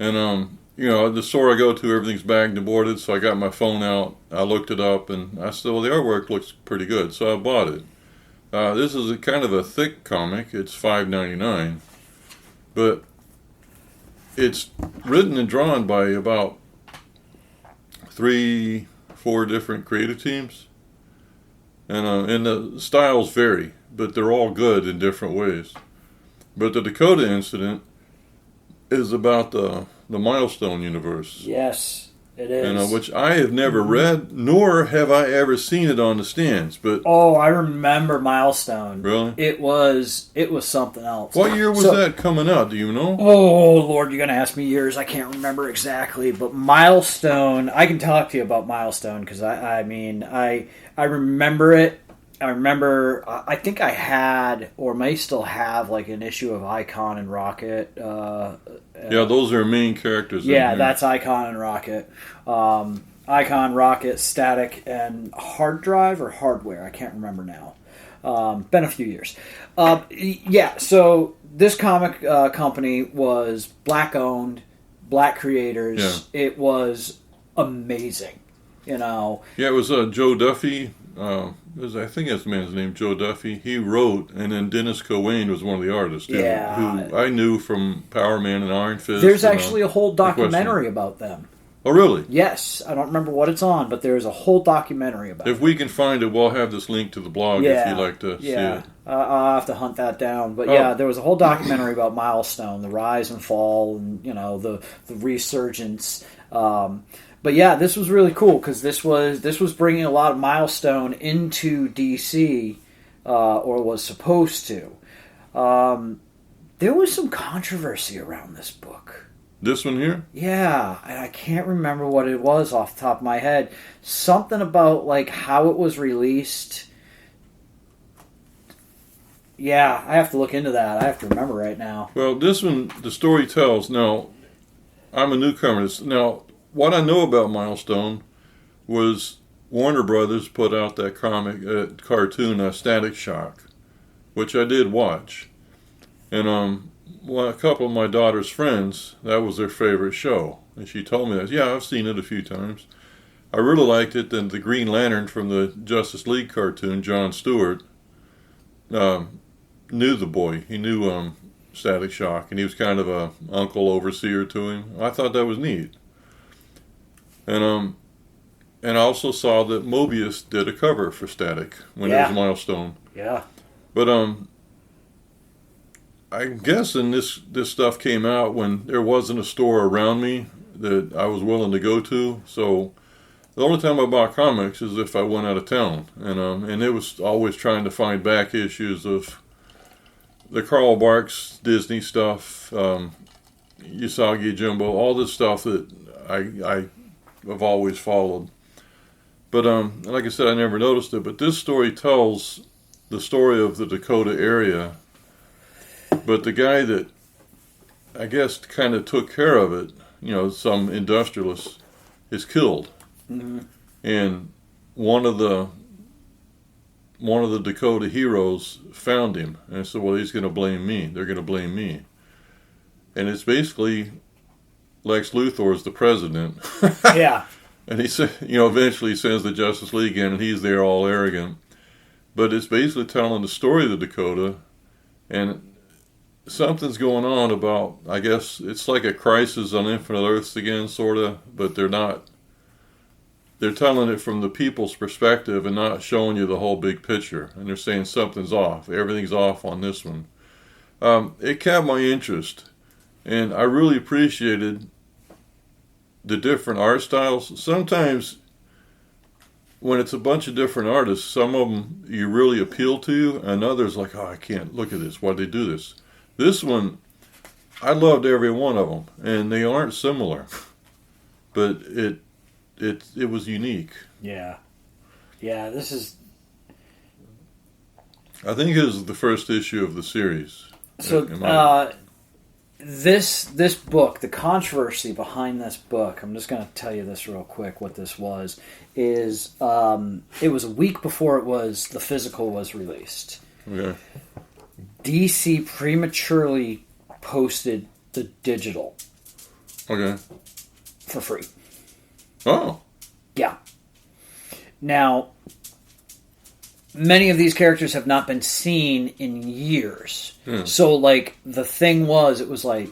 And, the store I go to, everything's bagged and boarded, so I got my phone out. I looked it up, and I said, well, the artwork looks pretty good, so I bought it. This is a kind of a thick comic. It's $5.99. But it's written and drawn by about 3-4 different creative teams, and the styles vary, but they're all good in different ways. But the Dakota Incident is about the Milestone universe. Yes, it is. Which I have never read, nor have I ever seen it on the stands. But I remember Milestone. Really? It was something else. What year was that coming out? Do you know? Oh Lord, you're gonna ask me years. I can't remember exactly, but Milestone. I can talk to you about Milestone because I remember it. I think I had, or may still have, like an issue of Icon and Rocket. Yeah, those are main characters. Yeah, that's Icon and Rocket. Icon, Rocket, Static, and Hard Drive or Hardware. I can't remember now. Been a few years. So this comic company was black-owned, black creators. Yeah. It was amazing, Yeah, it was Joe Duffy. I think that's the man's name, Joe Duffy. He wrote, and then Dennis Cowain was one of the artists, who I knew from Power Man and Iron Fist. There's actually a whole documentary about them. Oh, really? Yes. I don't remember what it's on, but there's a whole documentary about it. If we can find it, we'll have this link to the blog if you'd like to see it. I'll have to hunt that down. But there was a whole documentary about Milestone, the rise and fall, and the resurgence. But this was really cool because this was bringing a lot of Milestone into DC, or was supposed to. There was some controversy around this book. This one here? Yeah, and I can't remember what it was off the top of my head. Something about like how it was released. Yeah, I have to look into that. I have to remember right now. Well, this one, the story tells. Now, I'm a newcomer. Now, what I know about Milestone was Warner Brothers put out that comic, cartoon, Static Shock, which I did watch. And a couple of my daughter's friends, that was their favorite show. And she told me that. Yeah, I've seen it a few times. I really liked it. And the Green Lantern from the Justice League cartoon, Jon Stewart, knew the boy. He knew Static Shock, and he was kind of a uncle overseer to him. I thought that was neat. And I also saw that Mobius did a cover for Static when it was Milestone. Yeah. But I'm guessing this stuff came out when there wasn't a store around me that I was willing to go to. So the only time I bought comics is if I went out of town, and it was always trying to find back issues of the Carl Barks Disney stuff, Usagi Jumbo, all this stuff that I have always followed. But like I said, I never noticed it. But this story tells the story of the Dakota area. But the guy that I guess kind of took care of it, some industrialist, is killed. Mm-hmm. And one of the Dakota heroes found him and said, well, he's going to blame me. They're going to blame me. And it's basically Lex Luthor is the president. Yeah. And he said, eventually he sends the Justice League in and he's there all arrogant. But it's basically telling the story of the Dakota, and something's going on about, I guess, it's like a Crisis on Infinite Earths again, sort of, but they're not. They're telling it from the people's perspective and not showing you the whole big picture. And they're saying something's off. Everything's off on this one. It kept my interest. And I really appreciated the different art styles. Sometimes when it's a bunch of different artists, some of them you really appeal to, and others like, oh, I can't look at this. Why'd they do this? This one, I loved every one of them, and they aren't similar, but it was unique. Yeah. Yeah, this is... I think it was the first issue of the series. So, this book, the controversy behind this book, I'm just going to tell you this real quick, what this was, is it was a week before the physical was released. Okay. DC prematurely posted the digital. Okay. For free. Oh. Yeah. Now, many of these characters have not been seen in years. So, the thing was, it was like,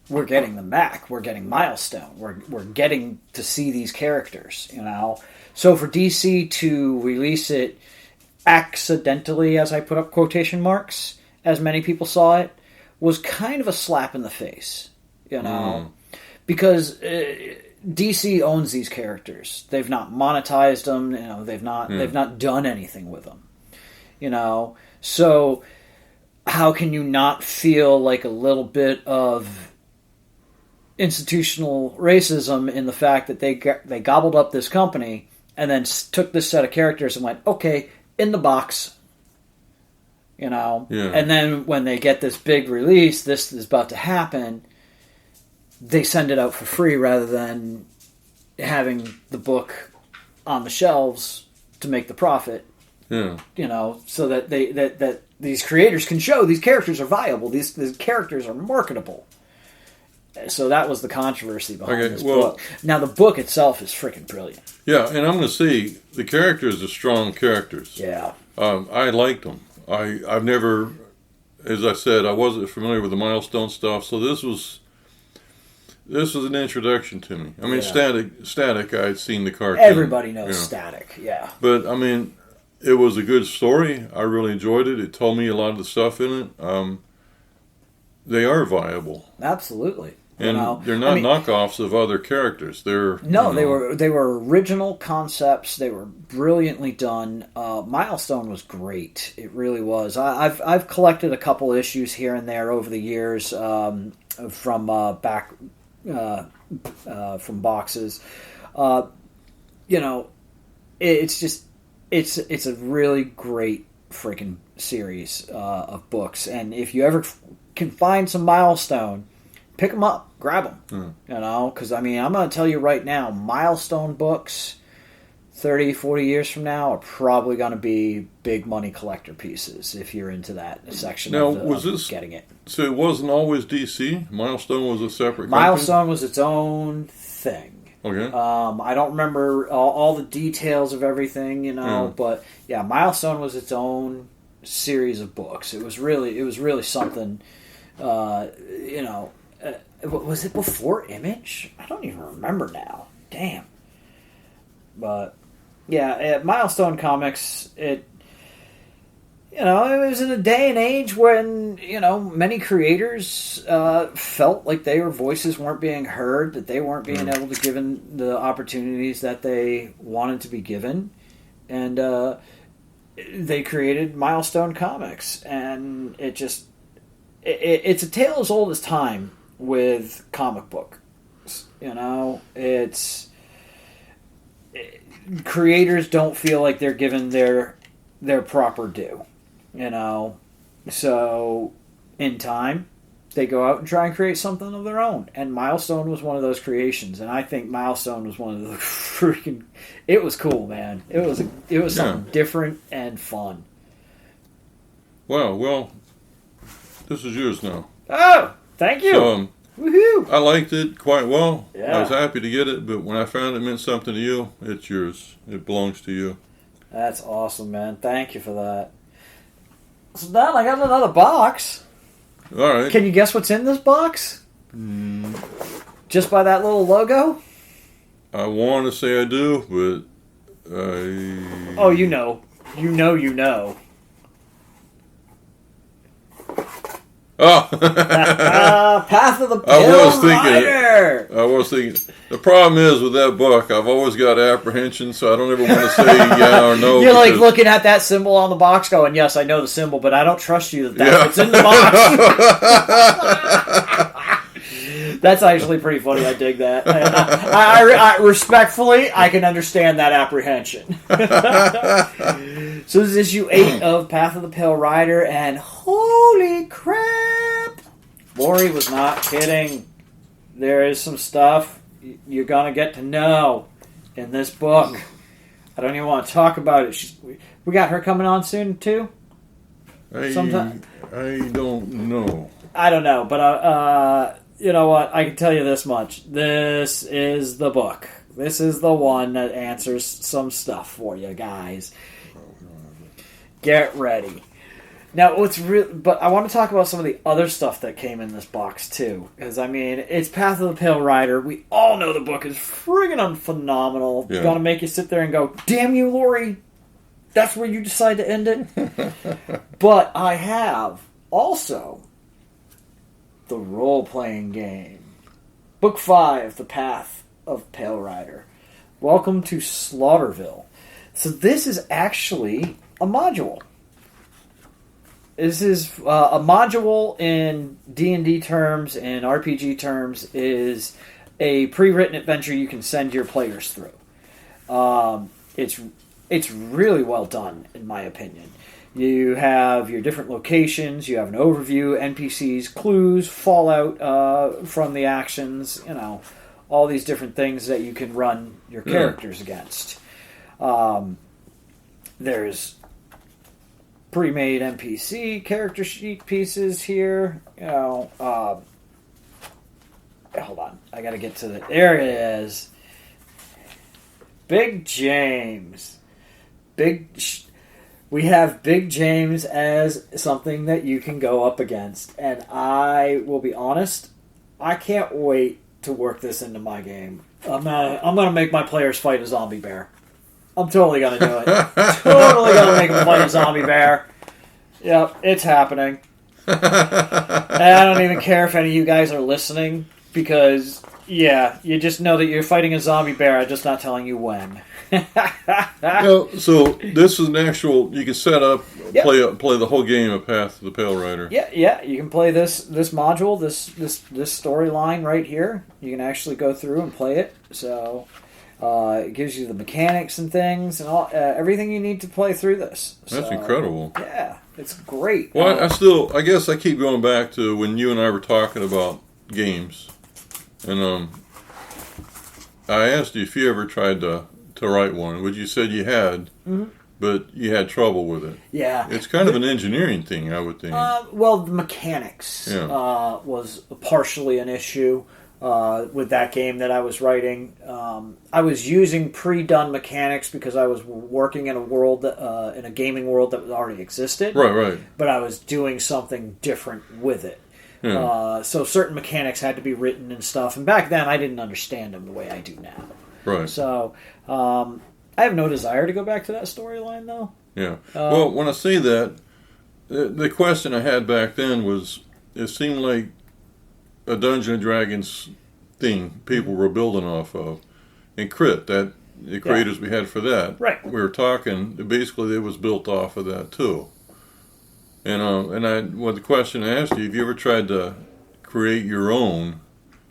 we're getting them back. We're getting Milestone. We're getting to see these characters, So for DC to release it accidentally, as I put up quotation marks, as many people saw it, was kind of a slap in the face, because DC owns these characters. They've not monetized them. They've not done anything with them. So how can you not feel like a little bit of institutional racism in the fact that they gobbled up this company and then took this set of characters and went, okay, in the box, Yeah. And then when they get this big release, this is about to happen, they send it out for free rather than having the book on the shelves to make the profit. Yeah. So that that these creators can show these characters are viable. These characters are marketable. So that was the controversy behind this book. Now the book itself is freaking brilliant. Yeah, and I'm going to say the characters are strong characters. Yeah. I liked them. I've never, as I said, I wasn't familiar with the Milestone stuff, so this was an introduction to me. I mean, Static, I had seen the cartoon. Everybody knows Static, yeah. But, I mean, it was a good story. I really enjoyed it. It told me a lot of the stuff in it. They are viable. Absolutely. And they're not knockoffs of other characters. They were original concepts. They were brilliantly done. Milestone was great. It really was. I've collected a couple issues here and there over the years from boxes. It's a really great freaking series of books. And if you ever can find some Milestone, pick them up, grab them, because, I mean, I'm going to tell you right now, Milestone books 30, 40 years from now are probably going to be big money collector pieces if you're into that section now, of getting it. So it wasn't always DC? Milestone was a separate company? Milestone was its own thing. Okay. I don't remember all the details of everything, but yeah, Milestone was its own series of books. It was really something. Was it before Image? I don't even remember now. Damn. But yeah, Milestone Comics. It was in a day and age when many creators felt like their voices weren't being heard, that they weren't being able to given the opportunities that they wanted to be given, and they created Milestone Comics, and it's a tale as old as time with comic book. Creators don't feel like they're given their proper due. So in time they go out and try and create something of their own, and Milestone was one of those creations, and I think Milestone was one of the freaking, it was cool, man. It was something different and fun. Wow, well, this is yours now. Oh, thank you. So, woohoo! I liked it quite well. Yeah. I was happy to get it, but when I found it meant something to you, it's yours. It belongs to you. That's awesome, man. Thank you for that. So now I got another box. All right. Can you guess what's in this box? Just by that little logo? I want to say I do, but Oh, you know. You know. Oh! Path of the Pale I was thinking. The problem is with that book, I've always got apprehension, so I don't ever want to say yeah or no. You're like looking at that symbol on the box going, yes, I know the symbol, but I don't trust you that's what's in the box. That's actually pretty funny. I dig that. I respectfully, I can understand that apprehension. So this is issue 8 of Path of the Pale Rider, and holy crap! Lori was not kidding. There is some stuff you're going to get to know in this book. I don't even want to talk about it. We got her coming on soon, too? Sometime? I don't know. I don't know, but you know what? I can tell you this much. This is the book. This is the one that answers some stuff for you guys. Get ready. Now, but I want to talk about some of the other stuff that came in this box, too. Because, I mean, it's Path of the Pale Rider. We all know the book is friggin' phenomenal. Yeah. It's going to make you sit there and go, damn you, Lori. That's where you decide to end it? But I have also the role-playing game. Book 5, The Path of Pale Rider. Welcome to Slaughterville. So this is actually a module. This is a module in D&D terms, in RPG terms, is a pre-written adventure you can send your players through. It's really well done, in my opinion. You have your different locations, you have an overview, NPCs, clues, fallout from the actions, all these different things that you can run your characters against. There's pre-made NPC character sheet pieces here. Hold on, I gotta get to there it is. Big James. We have Big James as something that you can go up against. And I will be honest, I can't wait to work this into my game. I'm gonna make my players fight a zombie bear. I'm totally gonna do it. Totally gonna make them fight a zombie bear. Yep, it's happening. And I don't even care if any of you guys are listening, because, yeah, you just know that you're fighting a zombie bear. I'm just not telling you when. So this is an actual, you can set up, Yep. play the whole game of Path of the Pale Rider. Yeah, you can play this module, this storyline right here. You can actually go through and play it. So it gives you the mechanics and things and all everything you need to play through this. That's So, incredible. Yeah, it's great. Well, I guess I keep going back to when you and I were talking about games, and I asked you if you ever tried to write one, which you said you had, but you had trouble with it. Yeah. It's kind of an engineering thing, I would think. Well, the mechanics was partially an issue. with that game that I was writing. I was using pre-done mechanics because I was working in a world, in a gaming world that already existed. Right. But I was doing something different with it. Yeah. So certain mechanics had to be written and stuff. And back then, I didn't understand them the way I do now. Right. So I have no desire to go back to that storyline, though. Yeah. Well, when I say that, the question I had back then was, it seemed like a Dungeons and Dragons thing people were building off of. And Crit, that the creators we had for that, Right. we were talking, basically it was built off of that too. And the question I asked you, have you ever tried to create your own,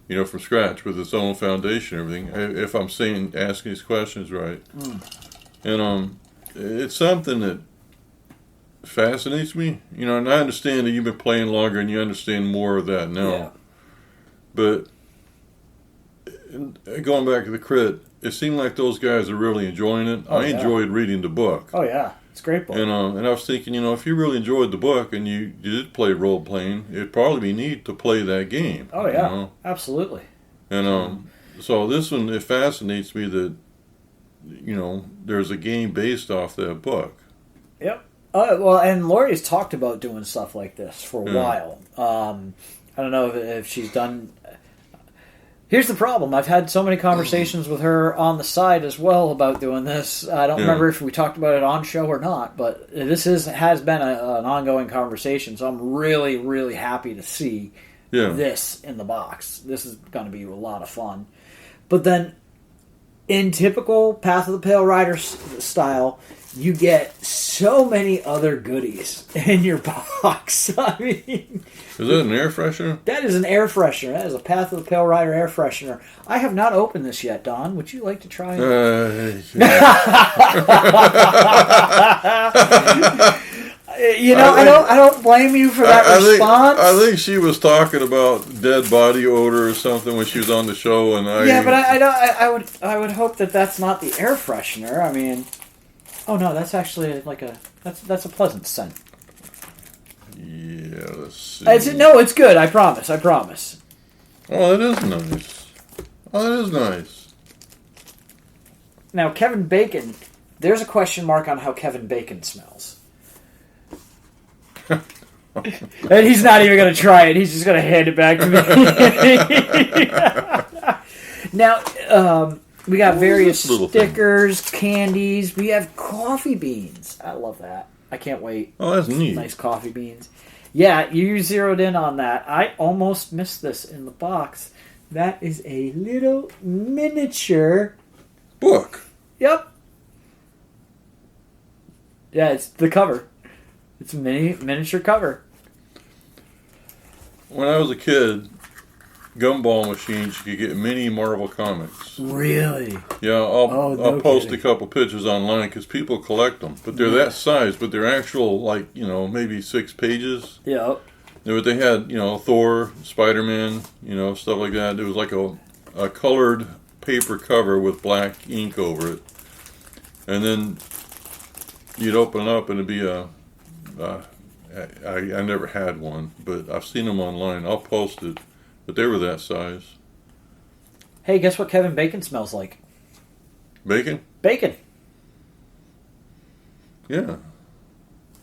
from scratch with its own foundation and everything? If I'm asking these questions right. And it's something that fascinates me, and I understand that you've been playing longer and you understand more of that now. Yeah. But going back to the Crit, it seemed like those guys are really enjoying it. I enjoyed reading the book. Oh, yeah. It's a great book. And I was thinking, if you really enjoyed the book and you did play role-playing, it'd probably be neat to play that game. Oh, yeah. Absolutely. And so this one, it fascinates me that, there's a game based off that book. Yep. Well, and Lori's talked about doing stuff like this for a while. I don't know if she's done... Here's the problem. I've had so many conversations with her on the side as well about doing this. I don't remember if we talked about it on show or not, but this has been an ongoing conversation, so I'm really, really happy to see this in the box. This is going to be a lot of fun. But then, in typical Path of the Pale Rider style, you get so many other goodies in your box. I mean... Is that an air freshener? That is an air freshener. That is a Path of the Pale Rider air freshener. I have not opened this yet, Don. Would you like to try it? I don't blame you for that response. I think she was talking about dead body odor or something when she was on the show, and but I would hope that that's not the air freshener. I mean, oh no, that's actually that's a pleasant scent. Yeah, let's see. It's good. I promise. Oh, it is nice. Oh, it is nice. Now, Kevin Bacon, there's a question mark on how Kevin Bacon smells. And he's not even going to try it. He's just going to hand it back to me. Now, we got various stickers, candies. We have coffee beans. I love that. I can't wait. Oh, that's neat. Nice coffee beans. Yeah, you zeroed in on that. I almost missed this in the box. That is a little miniature book. Yep. Yeah, it's the cover. It's a miniature cover. When I was a kid, gumball machines, you could get mini Marvel comics. Really? Yeah, I'll post a couple pictures online because people collect them. But they're that size, but they're actual, maybe 6 pages. Yeah. But they had, Thor, Spider-Man, stuff like that. It was like a colored paper cover with black ink over it. And then you'd open it up and it'd be I never had one, but I've seen them online. I'll post it. But they were that size. Hey, guess what Kevin Bacon smells like? Bacon? Bacon. Yeah.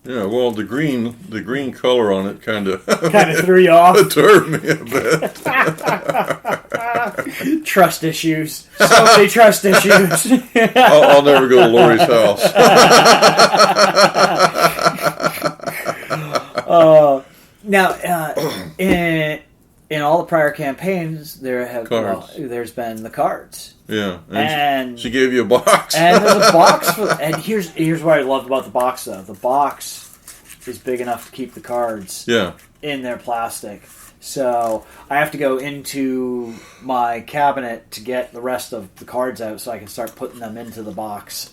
Yeah, well, the green color on it kind of threw you off. Turned me a bit. Trust issues. So many trust issues. I'll never go to Lori's house. Now, in all the prior campaigns, there's been the cards. Yeah, and she gave you a box. And there's a box and here's what I love about the box, though. The box is big enough to keep the cards in their plastic. So I have to go into my cabinet to get the rest of the cards out so I can start putting them into the box.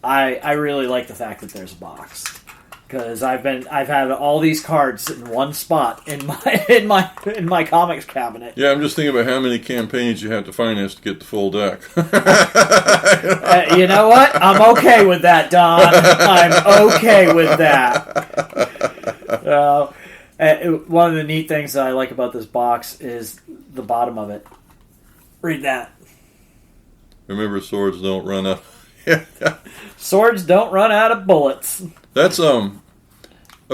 I really like the fact that there's a box. Because I've had all these cards in one spot in my comics cabinet. Yeah, I'm just thinking about how many campaigns you have to finance to get the full deck. You know what? I'm okay with that, Don. I'm okay with that. One of the neat things that I like about this box is the bottom of it. Read that. Remember, swords don't run out. Swords don't run out of bullets. That's a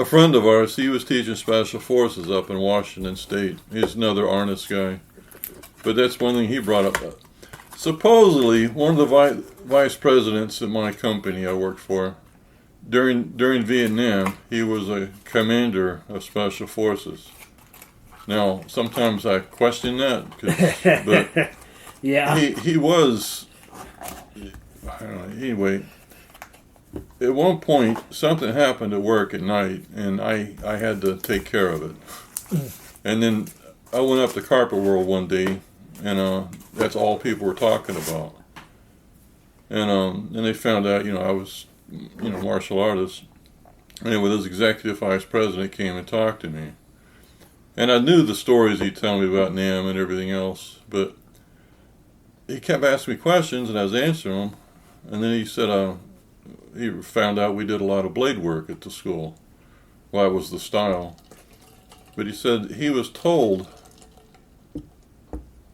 friend of ours. He was teaching special forces up in Washington State. He's another Arnis guy. But that's one thing he brought up. Supposedly, one of the vice presidents at my company I worked for, during Vietnam, he was a commander of special forces. Now, sometimes I question that, but yeah, he was. I don't know. Anyway, at one point, something happened at work at night, and I had to take care of it. And then I went up to Carpet World one day, and that's all people were talking about. And they found out, I was, martial artist. Anyway, this executive vice president came and talked to me. And I knew the stories he'd tell me about Nam and everything else, but he kept asking me questions, and I was answering them. And then he said he found out we did a lot of blade work at the school. Well, that was the style. But he said he was told,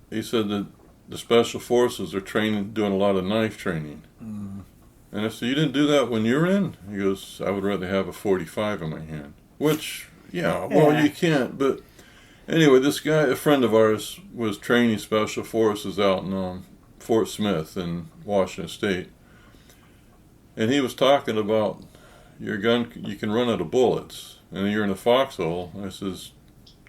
he said that the special forces are doing a lot of knife training. Mm. And I said, you didn't do that when you were in? He goes, I would rather have a 45 in my hand. Which, you can't. But anyway, this guy, a friend of ours, was training special forces out in Fort Smith in Washington State. And he was talking about your gun, you can run out of bullets. And you're in a foxhole. I says,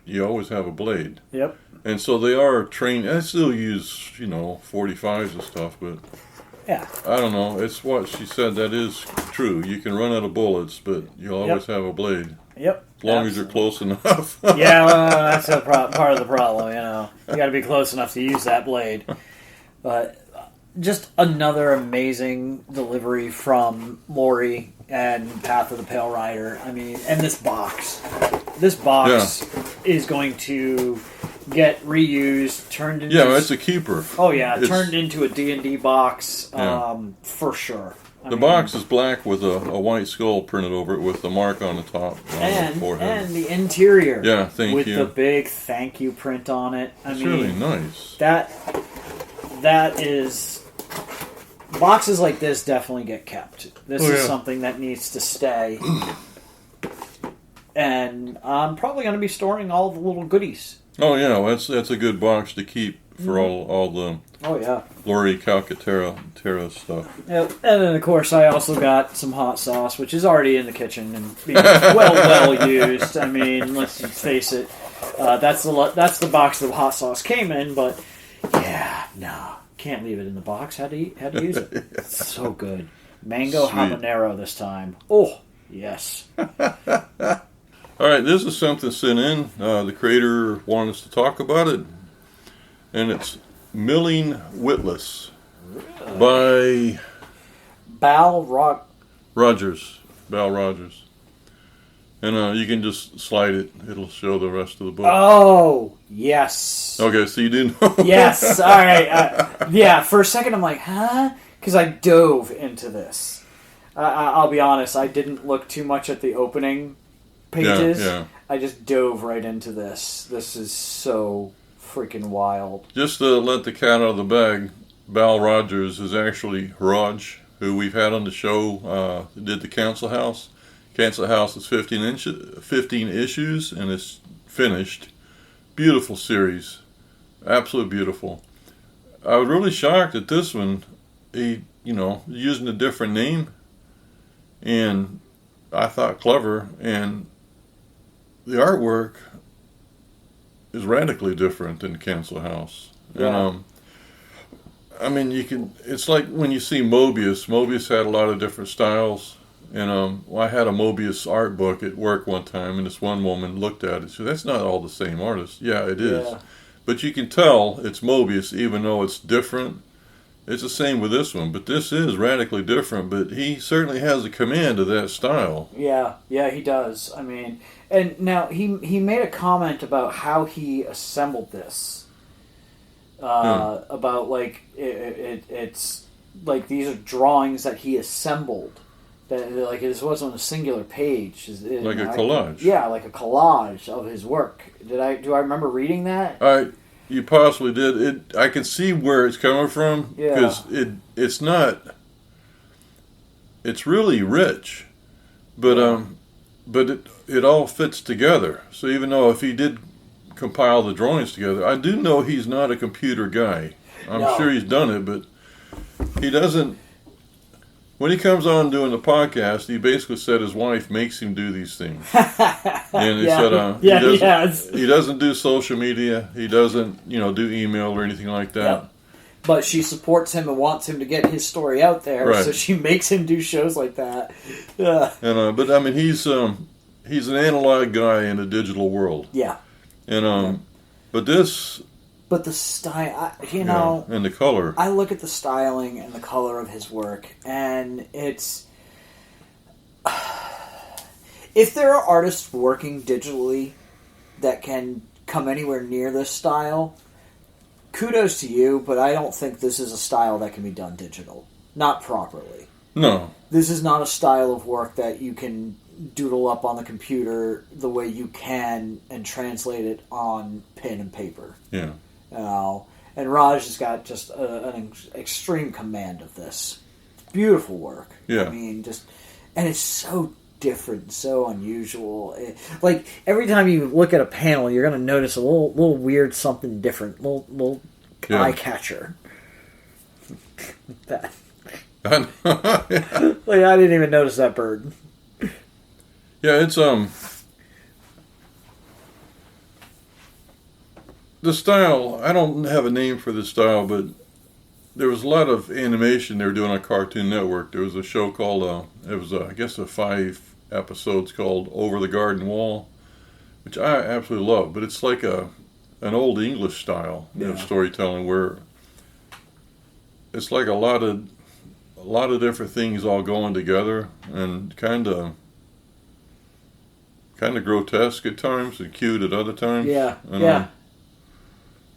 you always have a blade. Yep. And so they are trained. I still use, 45s and stuff, but yeah, I don't know. It's what she said. That is true. You can run out of bullets, but you'll always have a blade. Yep. As long as you're close enough. Yeah, well, that's part of the problem, You got to be close enough to use that blade. But just another amazing delivery from Lori and Path of the Pale Rider. I mean, and this box. This box is going to get reused, turned into... Yeah, it's a keeper. Oh, yeah, turned into a D&D box, for sure. The box is black with a white skull printed over it with the mark on the top and the forehead. And the interior. Yeah, thank you. With the big thank you print on it. It's really nice. That is... Boxes like this definitely get kept. This is something that needs to stay. And I'm probably going to be storing all the little goodies. Oh, yeah, that's a good box to keep for all the Lori Calcaterra stuff. Yep. And then, of course, I also got some hot sauce, which is already in the kitchen and being well used. I mean, let's face it. That's the box the hot sauce came in, but can't leave it in the box. How to use it? It's so good. Mango habanero this time. Oh, yes. All right, this is something sent in. The creator wanted us to talk about it, and it's Milling Witless by Bal Rogers. And you can just slide it. It'll show the rest of the book. Oh, yes. Okay, so you do know. Yes, all right. For a second I'm like, huh? Because I dove into this. I'll be honest, I didn't look too much at the opening pages. Yeah. I just dove right into this. This is so freaking wild. Just to let the cat out of the bag, Bal Rogers is actually Raj, who we've had on the show, did the Council House. Council House is 15 issues, and it's finished. Beautiful series. Absolutely beautiful. I was really shocked at this one. He, using a different name, and I thought clever, and the artwork is radically different than Council House. Yeah. And, I mean, it's like when you see Mobius. Mobius had a lot of different styles. And I had a Mobius art book at work one time, and this one woman looked at it and said, that's not all the same artist. Yeah, it is. Yeah. But you can tell it's Mobius, even though it's different. It's the same with this one, but this is radically different. But he certainly has a command of that style. Yeah, he does. I mean, and now he made a comment about how he assembled this. About like it's like these are drawings that he assembled. That like this wasn't a singular page. Like a collage. Yeah, like a collage of his work. Do I remember reading that? you possibly did. I can see where it's coming from Yeah. because it's not. It's really rich, but it all fits together. So even though if he did compile the drawings together, I do know he's not a computer guy. I'm No. sure he's done it, but he doesn't. When he comes on doing the podcast, he basically said his wife makes him do these things. And he said he doesn't do social media. He doesn't, do email or anything like that. Yep. But she supports him and wants him to get his story out there, Right. so she makes him do shows like that. Yeah. And but I mean, he's an analog guy in a digital world. Yeah. And but this. But the style, and the color. I look at the styling and the color of his work, and it's... If there are artists working digitally that can come anywhere near this style, kudos to you, but I don't think this is a style that can be done digital. Not properly. No. This is not a style of work that you can doodle up on the computer the way you can and translate it on pen and paper. Yeah. And Raj has got just an extreme command of this. Beautiful work. Yeah. I mean, and it's so different, so unusual. Like, every time you look at a panel, you're going to notice a little weird something different, little eye catcher. That. Like, I didn't even notice that bird. Yeah, it's the style. I don't have a name for the style, but there was a lot of animation they were doing on Cartoon Network. There was a show called it was I guess 5 episodes called Over the Garden Wall, which I absolutely love. But it's like an old English style of storytelling where it's like a lot of different things all going together and kind of grotesque at times and cute at other times. Yeah, and,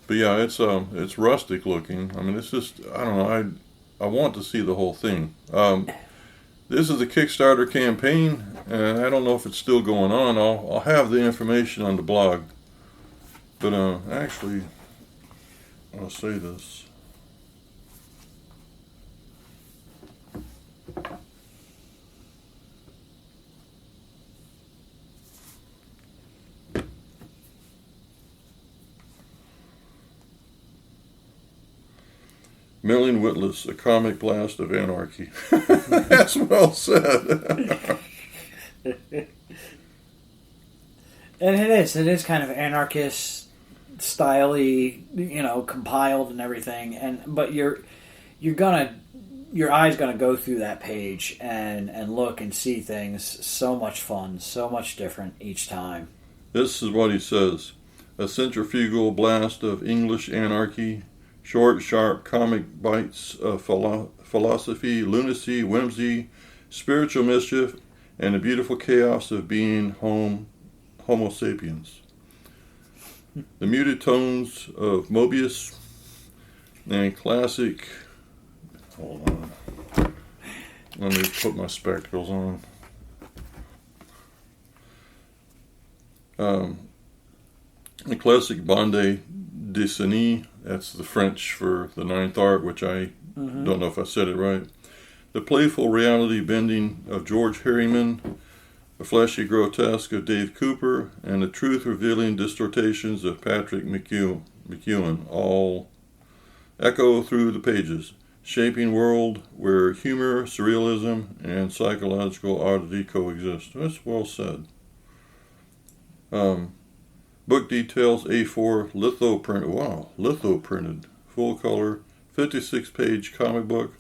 but yeah, it's rustic looking. I mean, it's just, I don't know. I want to see the whole thing. This is a Kickstarter campaign, and I don't know if it's still going on. I'll have the information on the blog. But actually, I'll say this. Million Witless, a comic blast of anarchy. That's well said. And it is kind of anarchist, styly, compiled and everything. But your eye's gonna go through that page and look and see things. So much fun, so much different each time. This is what he says: a centrifugal blast of English anarchy. Short, sharp comic bites of philosophy, lunacy, whimsy, spiritual mischief, and the beautiful chaos of being Homo sapiens. The muted tones of Mobius and classic... Hold on. Let me put my spectacles on. The classic bande dessinée, that's the French for the ninth art, which I don't know if I said it right. The playful reality bending of George Harriman, the fleshy grotesque of Dave Cooper, and the truth-revealing distortions of Patrick McEwen all echo through the pages, shaping world where humor, surrealism, and psychological oddity coexist. That's well said. Book details A4 litho printed, full color, 56-page comic book.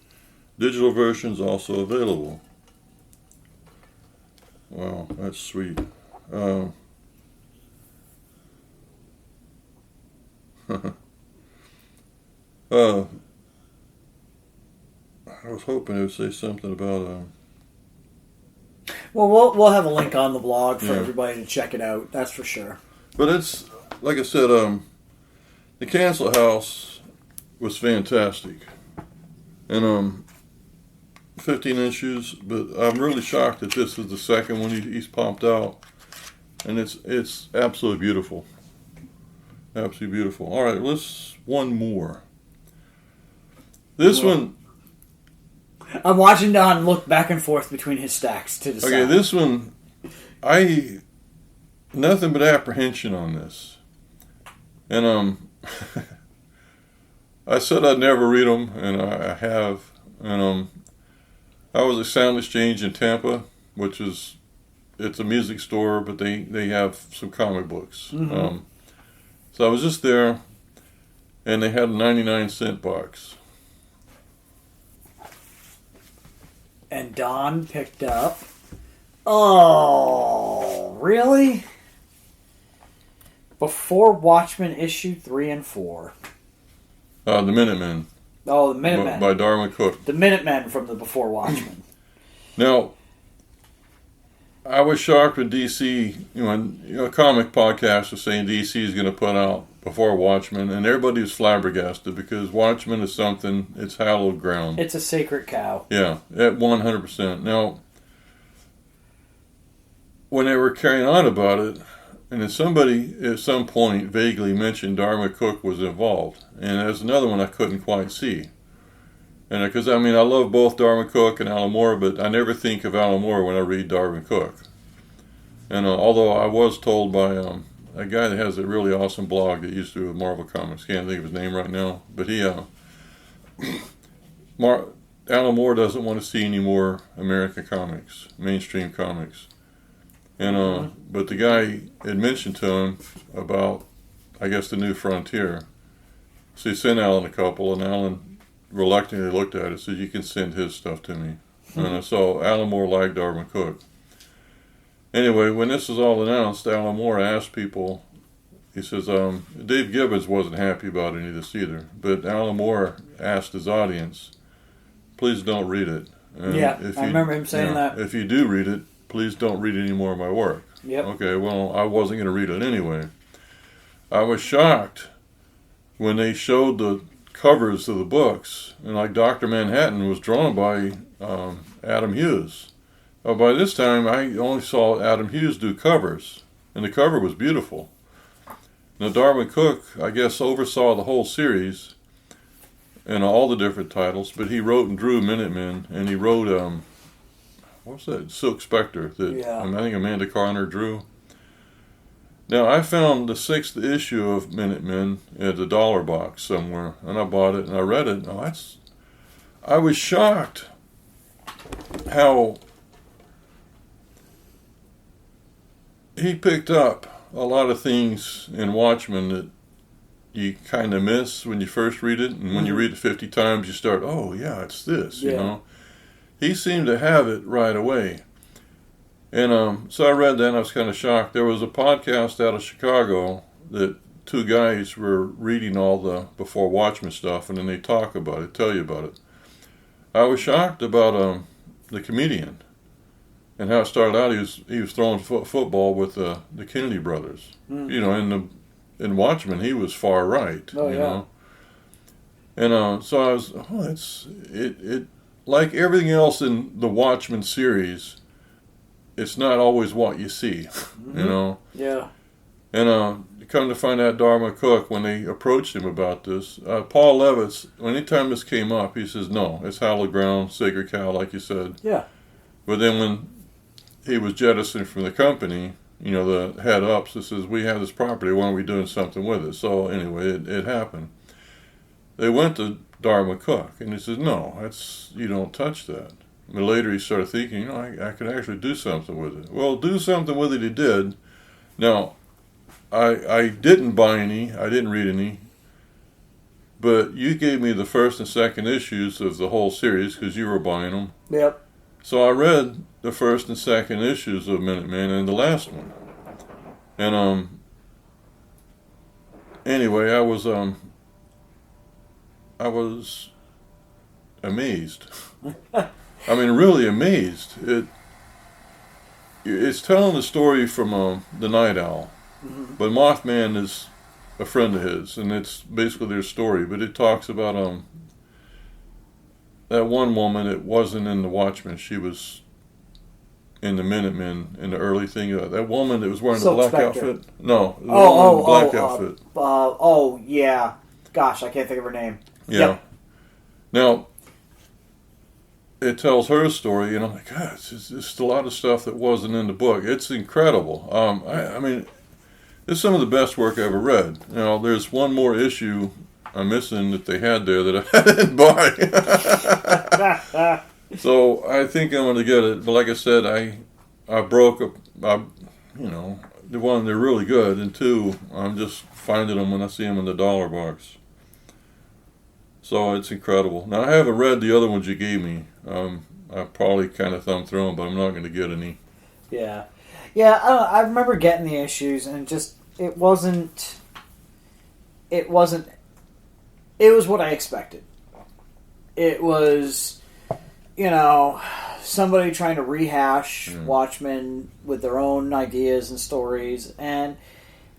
Digital versions also available. Wow, that's sweet. I was hoping it would say something about Well, we'll have a link on the blog for everybody to check it out. That's for sure. But it's, like I said, the Cancel House was fantastic. And 15 issues, but I'm really shocked that this is the second one he's pumped out. And it's absolutely beautiful. Absolutely beautiful. All right, one more. This one. I'm watching Don look back and forth between his stacks to decide. Okay, this one, nothing but apprehension on this. And I said I'd never read them, and I have. And I was at Sound Exchange in Tampa, which it's a music store, but they have some comic books. Mm-hmm. So I was just there, and they had a 99-cent box. And Don picked up... Oh, really? Before Watchmen issue 3 and 4. The Minutemen. Oh, the Minutemen. By Darwin Cook. The Minutemen from the Before Watchmen. Now, I was shocked when DC, a comic podcast was saying DC is going to put out Before Watchmen, and everybody was flabbergasted because Watchmen is something, it's hallowed ground. It's a sacred cow. Yeah, at 100%. Now, when they were carrying on about it, and then somebody at some point vaguely mentioned Darwin Cook was involved, and there's another one I couldn't quite see. And because I love both Darwin Cook and Alan Moore, but I never think of Alan Moore when I read Darwin Cook. And although I was told by a guy that has a really awesome blog that used to do with Marvel Comics, can't think of his name right now, but Alan Moore doesn't want to see any more American comics, mainstream comics. And but the guy had mentioned to him about, I guess, the New Frontier. So he sent Alan a couple, and Alan reluctantly looked at it, said, "You can send his stuff to me." And so Alan Moore liked Darwin Cook. Anyway, when this was all announced, Alan Moore asked people, he says, Dave Gibbons wasn't happy about any of this either, but Alan Moore asked his audience, please don't read it. And I remember him saying that. If you do read it, please don't read any more of my work. Yep. Okay, well, I wasn't going to read it anyway. I was shocked when they showed the covers of the books, and like Dr. Manhattan was drawn by Adam Hughes. By this time, I only saw Adam Hughes do covers, and the cover was beautiful. Now, Darwin Cook, I guess, oversaw the whole series and all the different titles, but he wrote and drew Minutemen, and he wrote, what was that, Silk Spectre, that I think Amanda Conner drew. Now, I found the 6th issue of Minutemen at the dollar box somewhere, and I bought it, and I read it. I was shocked how he picked up a lot of things in Watchmen that you kind of miss when you first read it, and when you read it 50 times, you start, oh, yeah, it's this, you know. He seemed to have it right away. And so I read that, and I was kind of shocked. There was a podcast out of Chicago that 2 guys were reading all the Before Watchmen stuff, and then they talk about it, tell you about it. I was shocked about the comedian and how it started out. He was throwing football with the Kennedy brothers. You know, in Watchmen, he was far right. You know? And so I was, it like everything else in the Watchmen series, it's not always what you see, you know. Yeah. And come to find out, Darwin Cook, when they approached him about this, Paul Levitz, anytime this came up, he says, no, it's hallowed ground, sacred cow, like you said. Yeah. But then when he was jettisoned from the company, you know, the head ups, it says, we have this property, why aren't we doing something with it? So anyway, it happened. They went to Darwin Cook, and he says, no, you don't touch that. But later he started thinking, you know, I could actually do something with it. Well, do something with it he did. Now, I didn't buy any, I didn't read any, but you gave me the 1st and 2nd issues of the whole series because you were buying them. Yep. So I read the 1st and 2nd issues of Minutemen and the last one. And anyway, I was amazed. I mean, really amazed. It's telling the story from the Night Owl, but Mothman is a friend of his, and it's basically their story. But it talks about that one woman that wasn't in the Watchmen. She was in the Minutemen in the early thing. That woman that was wearing the Silk black Spectre. outfit. No, the woman in the black outfit. Yeah. Gosh, I can't think of her name. Yeah. Yep. Now, it tells her story, and I'm like, God, it's just a lot of stuff that wasn't in the book. It's incredible. I mean, it's some of the best work I ever read. You know, there's one more issue I'm missing that they had there that I didn't buy. So I think I'm going to get it. But like I said, I broke up. You know, the one, they're really good, and two, I'm just finding them when I see them in the dollar box. So it's incredible. Now I haven't read the other ones you gave me. I probably kind of thumbed through them, but I'm not going to get any. Yeah, yeah. I remember getting the issues, and just it wasn't. It was what I expected. It was, you know, somebody trying to rehash Watchmen with their own ideas and stories, and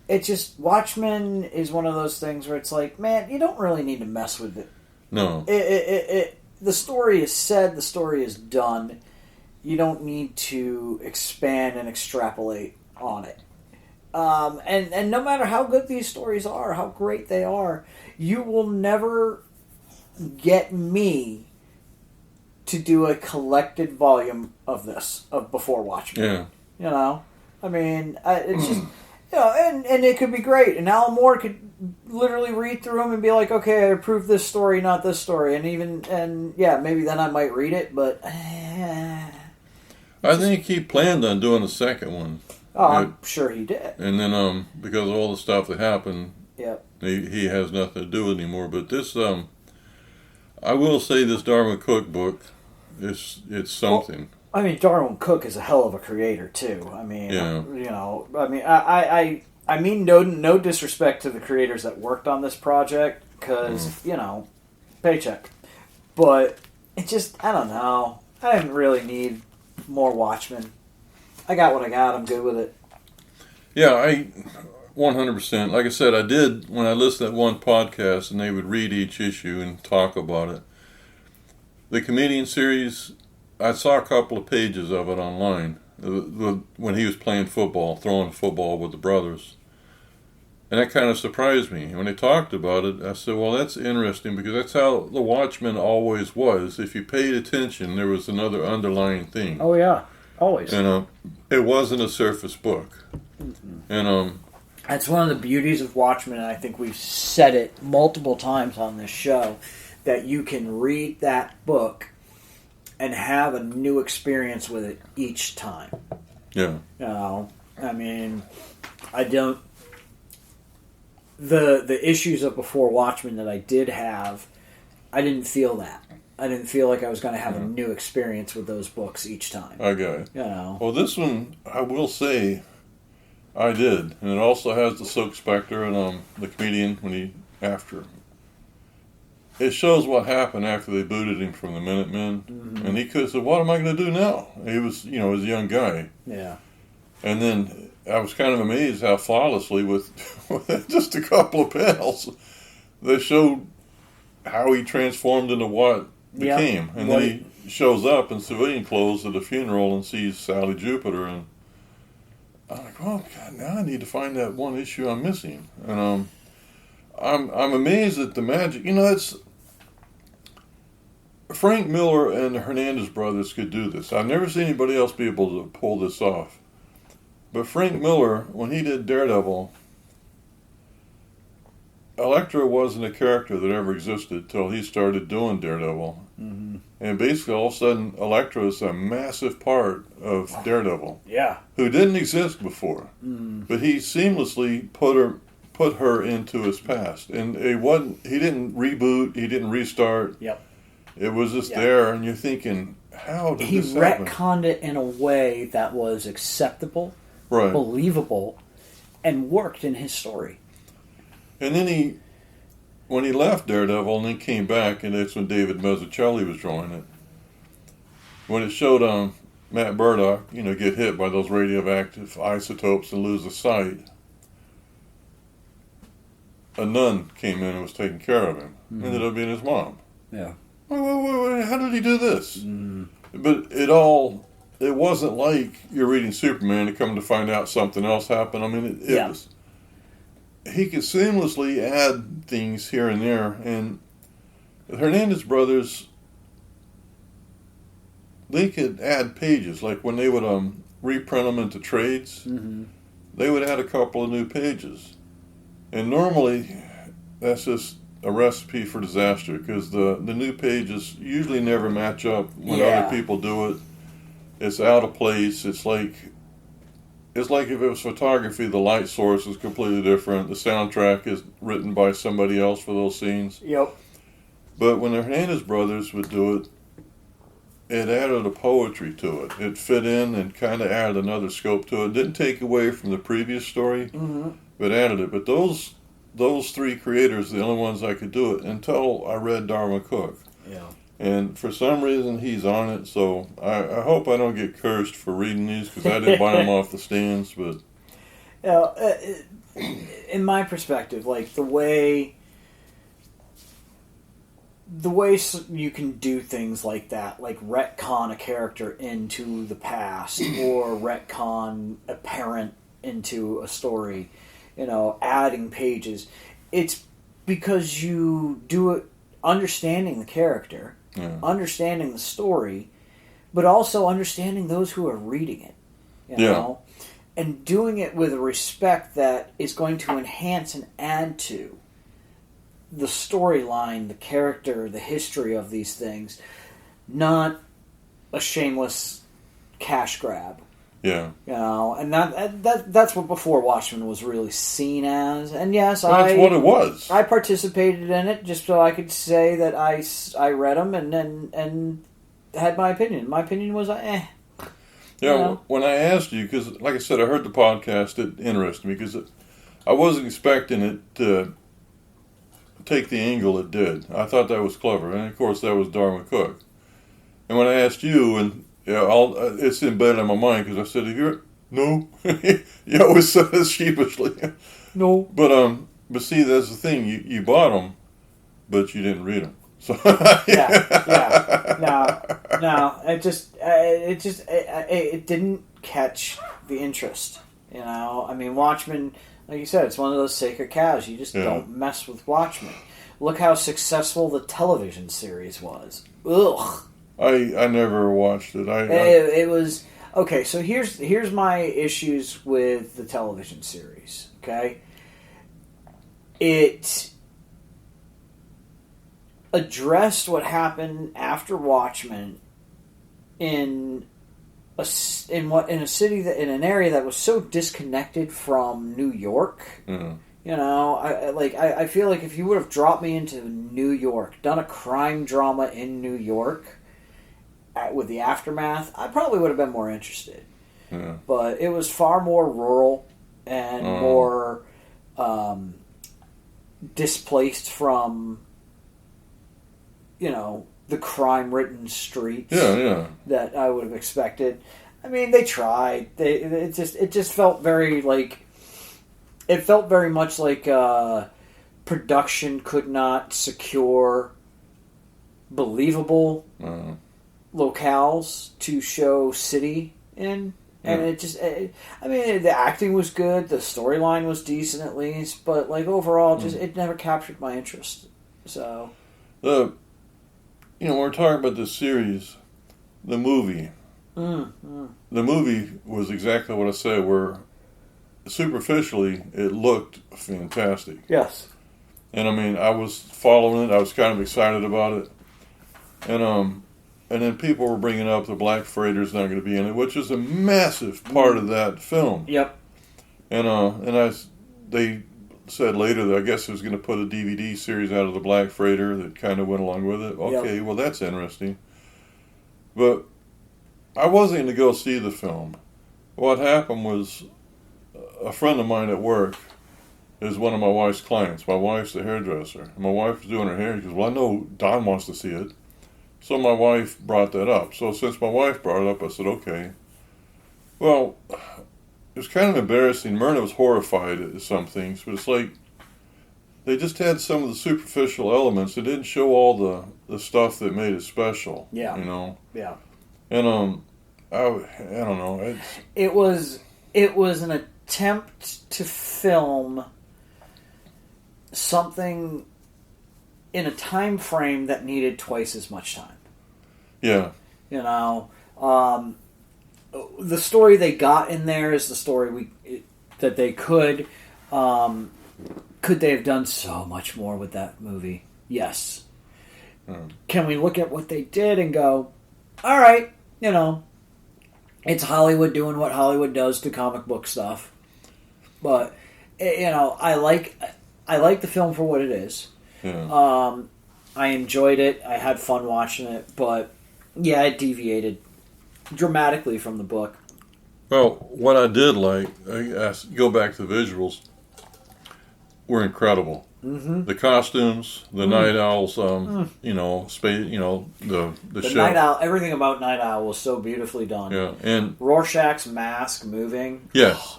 it just, Watchmen is one of those things where it's like, man, you don't really need to mess with it. No. The story is said, the story is done. You don't need to expand and extrapolate on it. And no matter how good these stories are, how great they are, you will never get me to do a collected volume of this, of Before Watchmen. Yeah. You know? I mean, it's just... You know, and it could be great. And Alan Moore could literally read through them and be like, okay, I approve this story, not this story. And yeah, maybe then I might read it, but... I think he planned on doing a second one. Oh, I'm sure he did. And then, because of all the stuff that happened, yep. he has nothing to do with it anymore. But this, I will say this Darwin Cook book, it's something. Well, I mean, Darwin Cook is a hell of a creator too. I mean, yeah. You know, I mean, I mean no disrespect to the creators that worked on this project, because you know, paycheck. But it just, I don't know. I didn't really need more Watchmen. I got what I got. I'm good with it. Yeah, 100%. Like I said, I did when I listened to that one podcast, and they would read each issue and talk about it. The Comedian series, I saw a couple of pages of it online when he was playing football, throwing football with the brothers. And that kind of surprised me. When they talked about it, I said, well, that's interesting, because that's how the Watchmen always was. If you paid attention, there was another underlying thing. Oh, yeah. Always. And it wasn't a surface book. Mm-hmm. And that's one of the beauties of Watchmen, and I think we've said it multiple times on this show, that you can read that book and have a new experience with it each time. Yeah. You know, I mean, I don't... The issues of Before Watchmen that I did have, I didn't feel that. I didn't feel like I was going to have a new experience with those books each time. I got it. You know. Well, this one, I will say, I did. And it also has the Silk Spectre and the comedian when he, after. It shows what happened after they booted him from the Minutemen. Mm-hmm. And he could have said, what am I going to do now? He was, you know, he was a young guy. Yeah. And then I was kind of amazed how flawlessly, with just a couple of panels, they showed how he transformed into what became. Yep. And then he shows up in civilian clothes at a funeral and sees Sally Jupiter. And I'm like, oh, God, now I need to find that one issue I'm missing. And I'm amazed at the magic. You know, it's... Frank Miller and the Hernandez brothers could do this. I've never seen anybody else be able to pull this off. But Frank Miller, when he did Daredevil, Elektra wasn't a character that ever existed till he started doing Daredevil. Mm-hmm. And basically, all of a sudden, Elektra is a massive part of Daredevil. Yeah. Who didn't exist before. Mm. But he seamlessly put her into his past. And he didn't reboot, he didn't restart. Yep. It was just there, and you're thinking, how did this happen? He retconned it in a way that was acceptable, right, believable, and worked in his story. And then when he left Daredevil and then came back, and that's when David Mazzucchelli was drawing it, when it showed Matt Murdock, you know, get hit by those radioactive isotopes and lose his sight, a nun came in and was taking care of him. Mm-hmm. Ended up being his mom. Yeah. Wait, how did he do this? Mm. But it all it wasn't like you're reading Superman and come to find out something else happened. I mean, it was. He could seamlessly add things here and there, and the Hernandez brothers, they could add pages. Like when they would reprint them into trades, they would add a couple of new pages. And normally, that's just a recipe for disaster because the new pages usually never match up when other people do it. It's out of place. It's like if it was photography, the light source is completely different. The soundtrack is written by somebody else for those scenes. Yep. But when the Hernandez brothers would do it, it added a poetry to it. It fit in and kind of added another scope to it. Didn't take away from the previous story, but added it. But those three creators, the only ones I could do it until I read Darwin Cook. Yeah. And for some reason, he's on it. So I hope I don't get cursed for reading these because I didn't buy them off the stands. But in my perspective, like the way you can do things like that, like retcon a character into the past or retcon a parent into a story, adding pages, it's because you do it understanding the character, understanding the story, but also understanding those who are reading it, you know, and doing it with a respect that is going to enhance and add to the storyline, the character, the history of these things, not a shameless cash grab. Yeah. And that's what Before Watchmen was really seen as. And yes, that's what it was. I participated in it just so I could say that I read them and had my opinion. My opinion was Yeah, when I asked you, because like I said, I heard the podcast, it interested me because I wasn't expecting it to take the angle it did. I thought that was clever, and of course that was Darwin Cook. And when I asked you, and it's embedded in my mind because I said, "Have you?" No, you always said it sheepishly. No, but see, that's the thing. You bought them, but you didn't read them. So no. It didn't catch the interest. I mean, Watchmen, like you said, it's one of those sacred cows. You just don't mess with Watchmen. Look how successful the television series was. Ugh. I never watched it. It was okay. So here's my issues with the television series. Okay, it addressed what happened after Watchmen in a city that in an area that was so disconnected from New York. Mm-hmm. I feel like if you would have dropped me into New York, done a crime drama in New York with the aftermath, I probably would have been more interested. Yeah. But it was far more rural and more displaced from, the crime-ridden streets that I would have expected. I mean, they tried. It just felt very like... It felt very much like production could not secure believable locales to show city in. And the acting was good, the storyline was decent at least, but like overall, it never captured my interest. So, when we're talking about this series, the movie was exactly what I said. Where superficially, it looked fantastic. Yes, and I mean, I was following it. I was kind of excited about it, and then people were bringing up the Black Freighter's not going to be in it, which is a massive part of that film. Yep. They said later that I guess it was going to put a DVD series out of the Black Freighter that kind of went along with it. Okay, well that's interesting. But I wasn't going to go see the film. What happened was a friend of mine at work is one of my wife's clients. My wife's a hairdresser. And my wife was doing her hair. She goes, well, I know Don wants to see it. So my wife brought that up. So since my wife brought it up, I said, okay. Well, it was kind of embarrassing. Myrna was horrified at some things, but it's like they just had some of the superficial elements. They didn't show all the stuff that made it special. Yeah. Yeah. Yeah. And I don't know. It was an attempt to film something in a time frame that needed twice as much time. Yeah. You know, the story they got in there is the story that they could. Could they have done so much more with that movie? Yes. Can we look at what they did and go, all right, you know, it's Hollywood doing what Hollywood does to comic book stuff. But, you know, I like the film for what it is. Yeah. I enjoyed it. I had fun watching it. But, yeah, it deviated dramatically from the book. Well, what I did like, go back to the visuals, were incredible. Mm-hmm. The costumes, the Night Owls, you know, space, you know, the show. Night Owl, everything about Night Owl was so beautifully done. Yeah, and Rorschach's mask moving. Yes,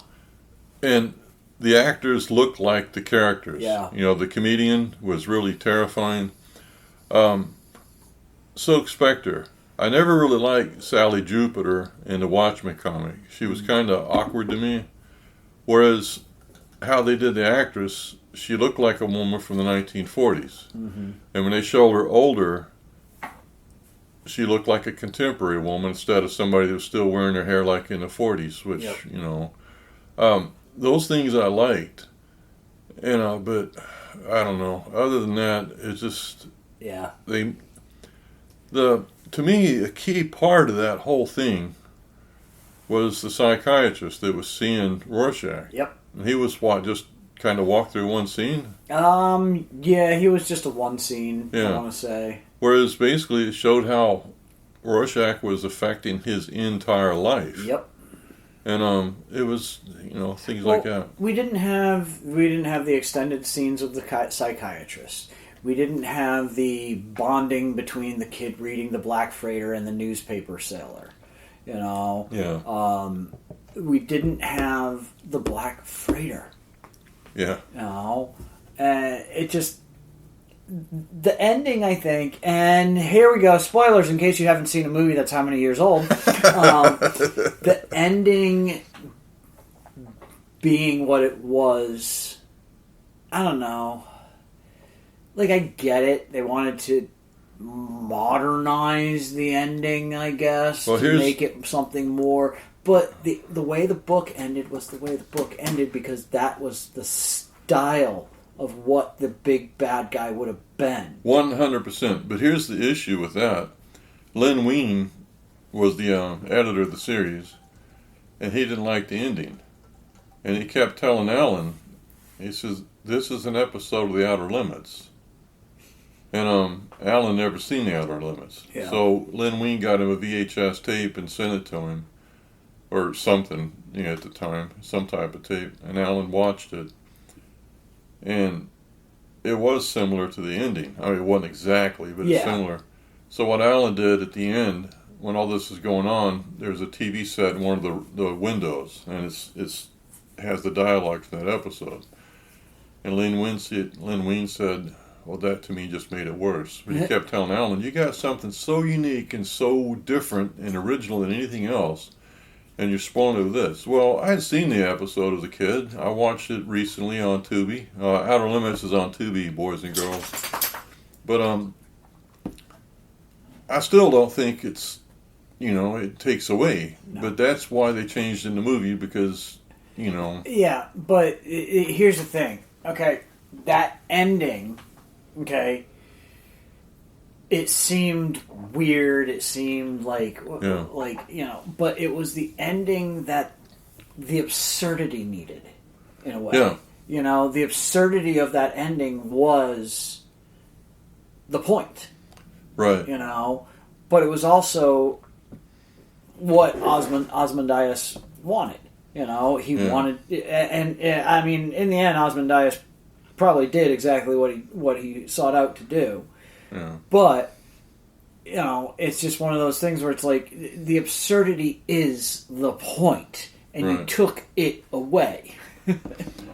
and the actors looked like the characters. Yeah, you know, the comedian was really terrifying. Silk Spectre. I never really liked Sally Jupiter in the Watchmen comic. She was kind of awkward to me. Whereas how they did the actress, she looked like a woman from the 1940s. Mm-hmm. And when they showed her older, she looked like a contemporary woman instead of somebody that was still wearing her hair like in the 40s, which, you know, those things I liked. You know, but I don't know. Other than that, it's just... Yeah. To me, a key part of that whole thing was the psychiatrist that was seeing Rorschach. Yep. And he was just kind of walked through one scene? Yeah, he was just a one scene, I want to say. Whereas basically it showed how Rorschach was affecting his entire life. Yep. And it was, you know, things like that. We didn't have the extended scenes of the psychiatrist. We didn't have the bonding between the kid reading the Black Freighter and the newspaper sailor. You know? Yeah. We didn't have the Black Freighter. Yeah. You know? It just... The ending, I think, and here we go, spoilers in case you haven't seen a movie that's how many years old. The ending being what it was, I don't know. Like, I get it. They wanted to modernize the ending, I guess, to make it something more. But the way the book ended was the way the book ended because that was the style of what the big bad guy would have been. 100%. But here's the issue with that. Len Wein was the editor of the series, and he didn't like the ending. And he kept telling Alan, he says, this is an episode of The Outer Limits. And Alan never seen The Outer Limits. Yeah. So Len Wein got him a VHS tape and sent it to him, or something, you know, at the time, some type of tape. And Alan watched it. And it was similar to the ending. I mean, it wasn't exactly, but it's similar. So what Alan did at the end, when all this is going on, there's a TV set in one of the windows, and it has the dialogue from that episode. And Len Wein said, well, that to me just made it worse. But he kept telling Alan, you got something so unique and so different and original than anything else, and you're spoiling it with this. Well, I had seen the episode as a kid. I watched it recently on Tubi. Outer Limits is on Tubi, boys and girls. But I still don't think it's, you know, it takes away. No. But that's why they changed in the movie because, you know. Yeah, but here's the thing. Okay, that ending, okay, it seemed weird. It seemed like, you know, but it was the ending that the absurdity needed, in a way. Yeah. You know, the absurdity of that ending was the point. Right. You know, but it was also what Ozymandias wanted. You know, he wanted, and I mean, in the end, Ozymandias probably did exactly what he sought out to do. Yeah. But, you know, it's just one of those things where it's like the absurdity is the point, and you took it away.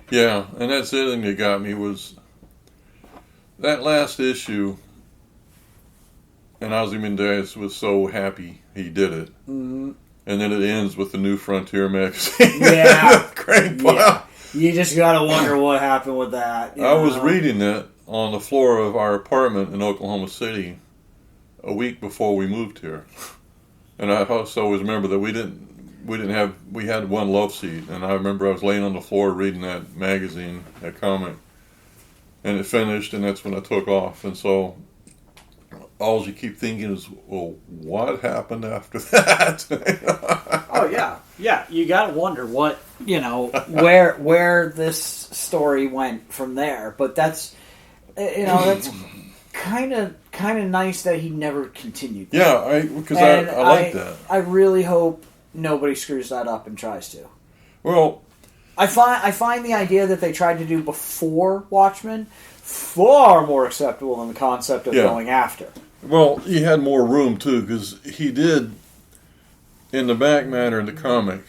Yeah, and that's the other thing that got me was that last issue, and Ozymandias was so happy he did it. Mm-hmm. And then it ends with the New Frontier magazine. Yeah. Crank Yeah. You just gotta wonder what happened with that. I was reading that on the floor of our apartment in Oklahoma City a week before we moved here. And I also always remember that we had one love seat, and I remember I was laying on the floor reading that magazine, that comic, and it finished, and that's when I took off. And so all you keep thinking is, well, what happened after that? Oh yeah. You gotta wonder what where this story went from there. But that's that's kind of nice that he never continued that. Yeah, because I like that. I really hope nobody screws that up and tries to. Well, I find the idea that they tried to do before Watchmen far more acceptable than the concept of going after. Well, he had more room too, because he did, in the back matter in the comic,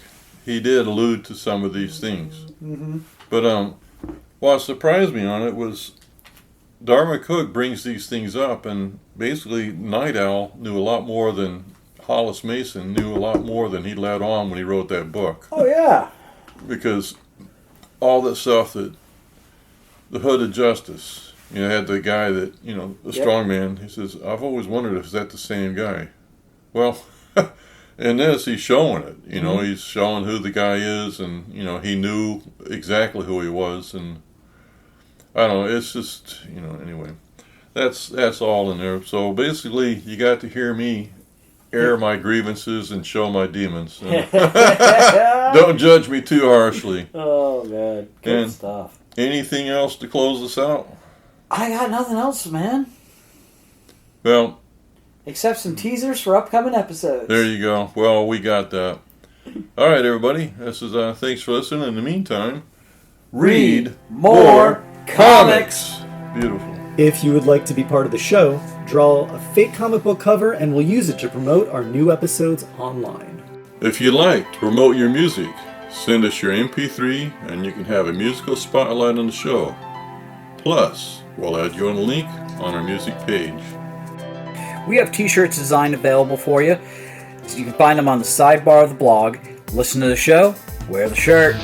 he did allude to some of these things. Mm-hmm. But what surprised me on it was Dartmouth Cook brings these things up, and basically Night Owl knew a lot more than Hollis Mason knew a lot more than he let on when he wrote that book. Oh yeah, because all that stuff that the Hood of Justice. Had the guy that, the strong man, he says, I've always wondered if that the same guy. Well, in this, he's showing it. He's showing who the guy is, and, he knew exactly who he was. And I don't know, it's just, anyway, that's all in there. So basically, you got to hear me air my grievances and show my demons. Don't judge me too harshly. Oh, man. Good stuff. Anything else to close us out? I got nothing else, man. Well, except some teasers for upcoming episodes. There you go. Well, we got that. All right, everybody. This is thanks for listening. In the meantime, read more comics. Beautiful. If you would like to be part of the show, draw a fake comic book cover and we'll use it to promote our new episodes online. If you'd like to promote your music, send us your MP3 and you can have a musical spotlight on the show. Plus, we'll add you on a link on our music page. We have t-shirts designed available for you. So you can find them on the sidebar of the blog. Listen to the show, wear the shirt.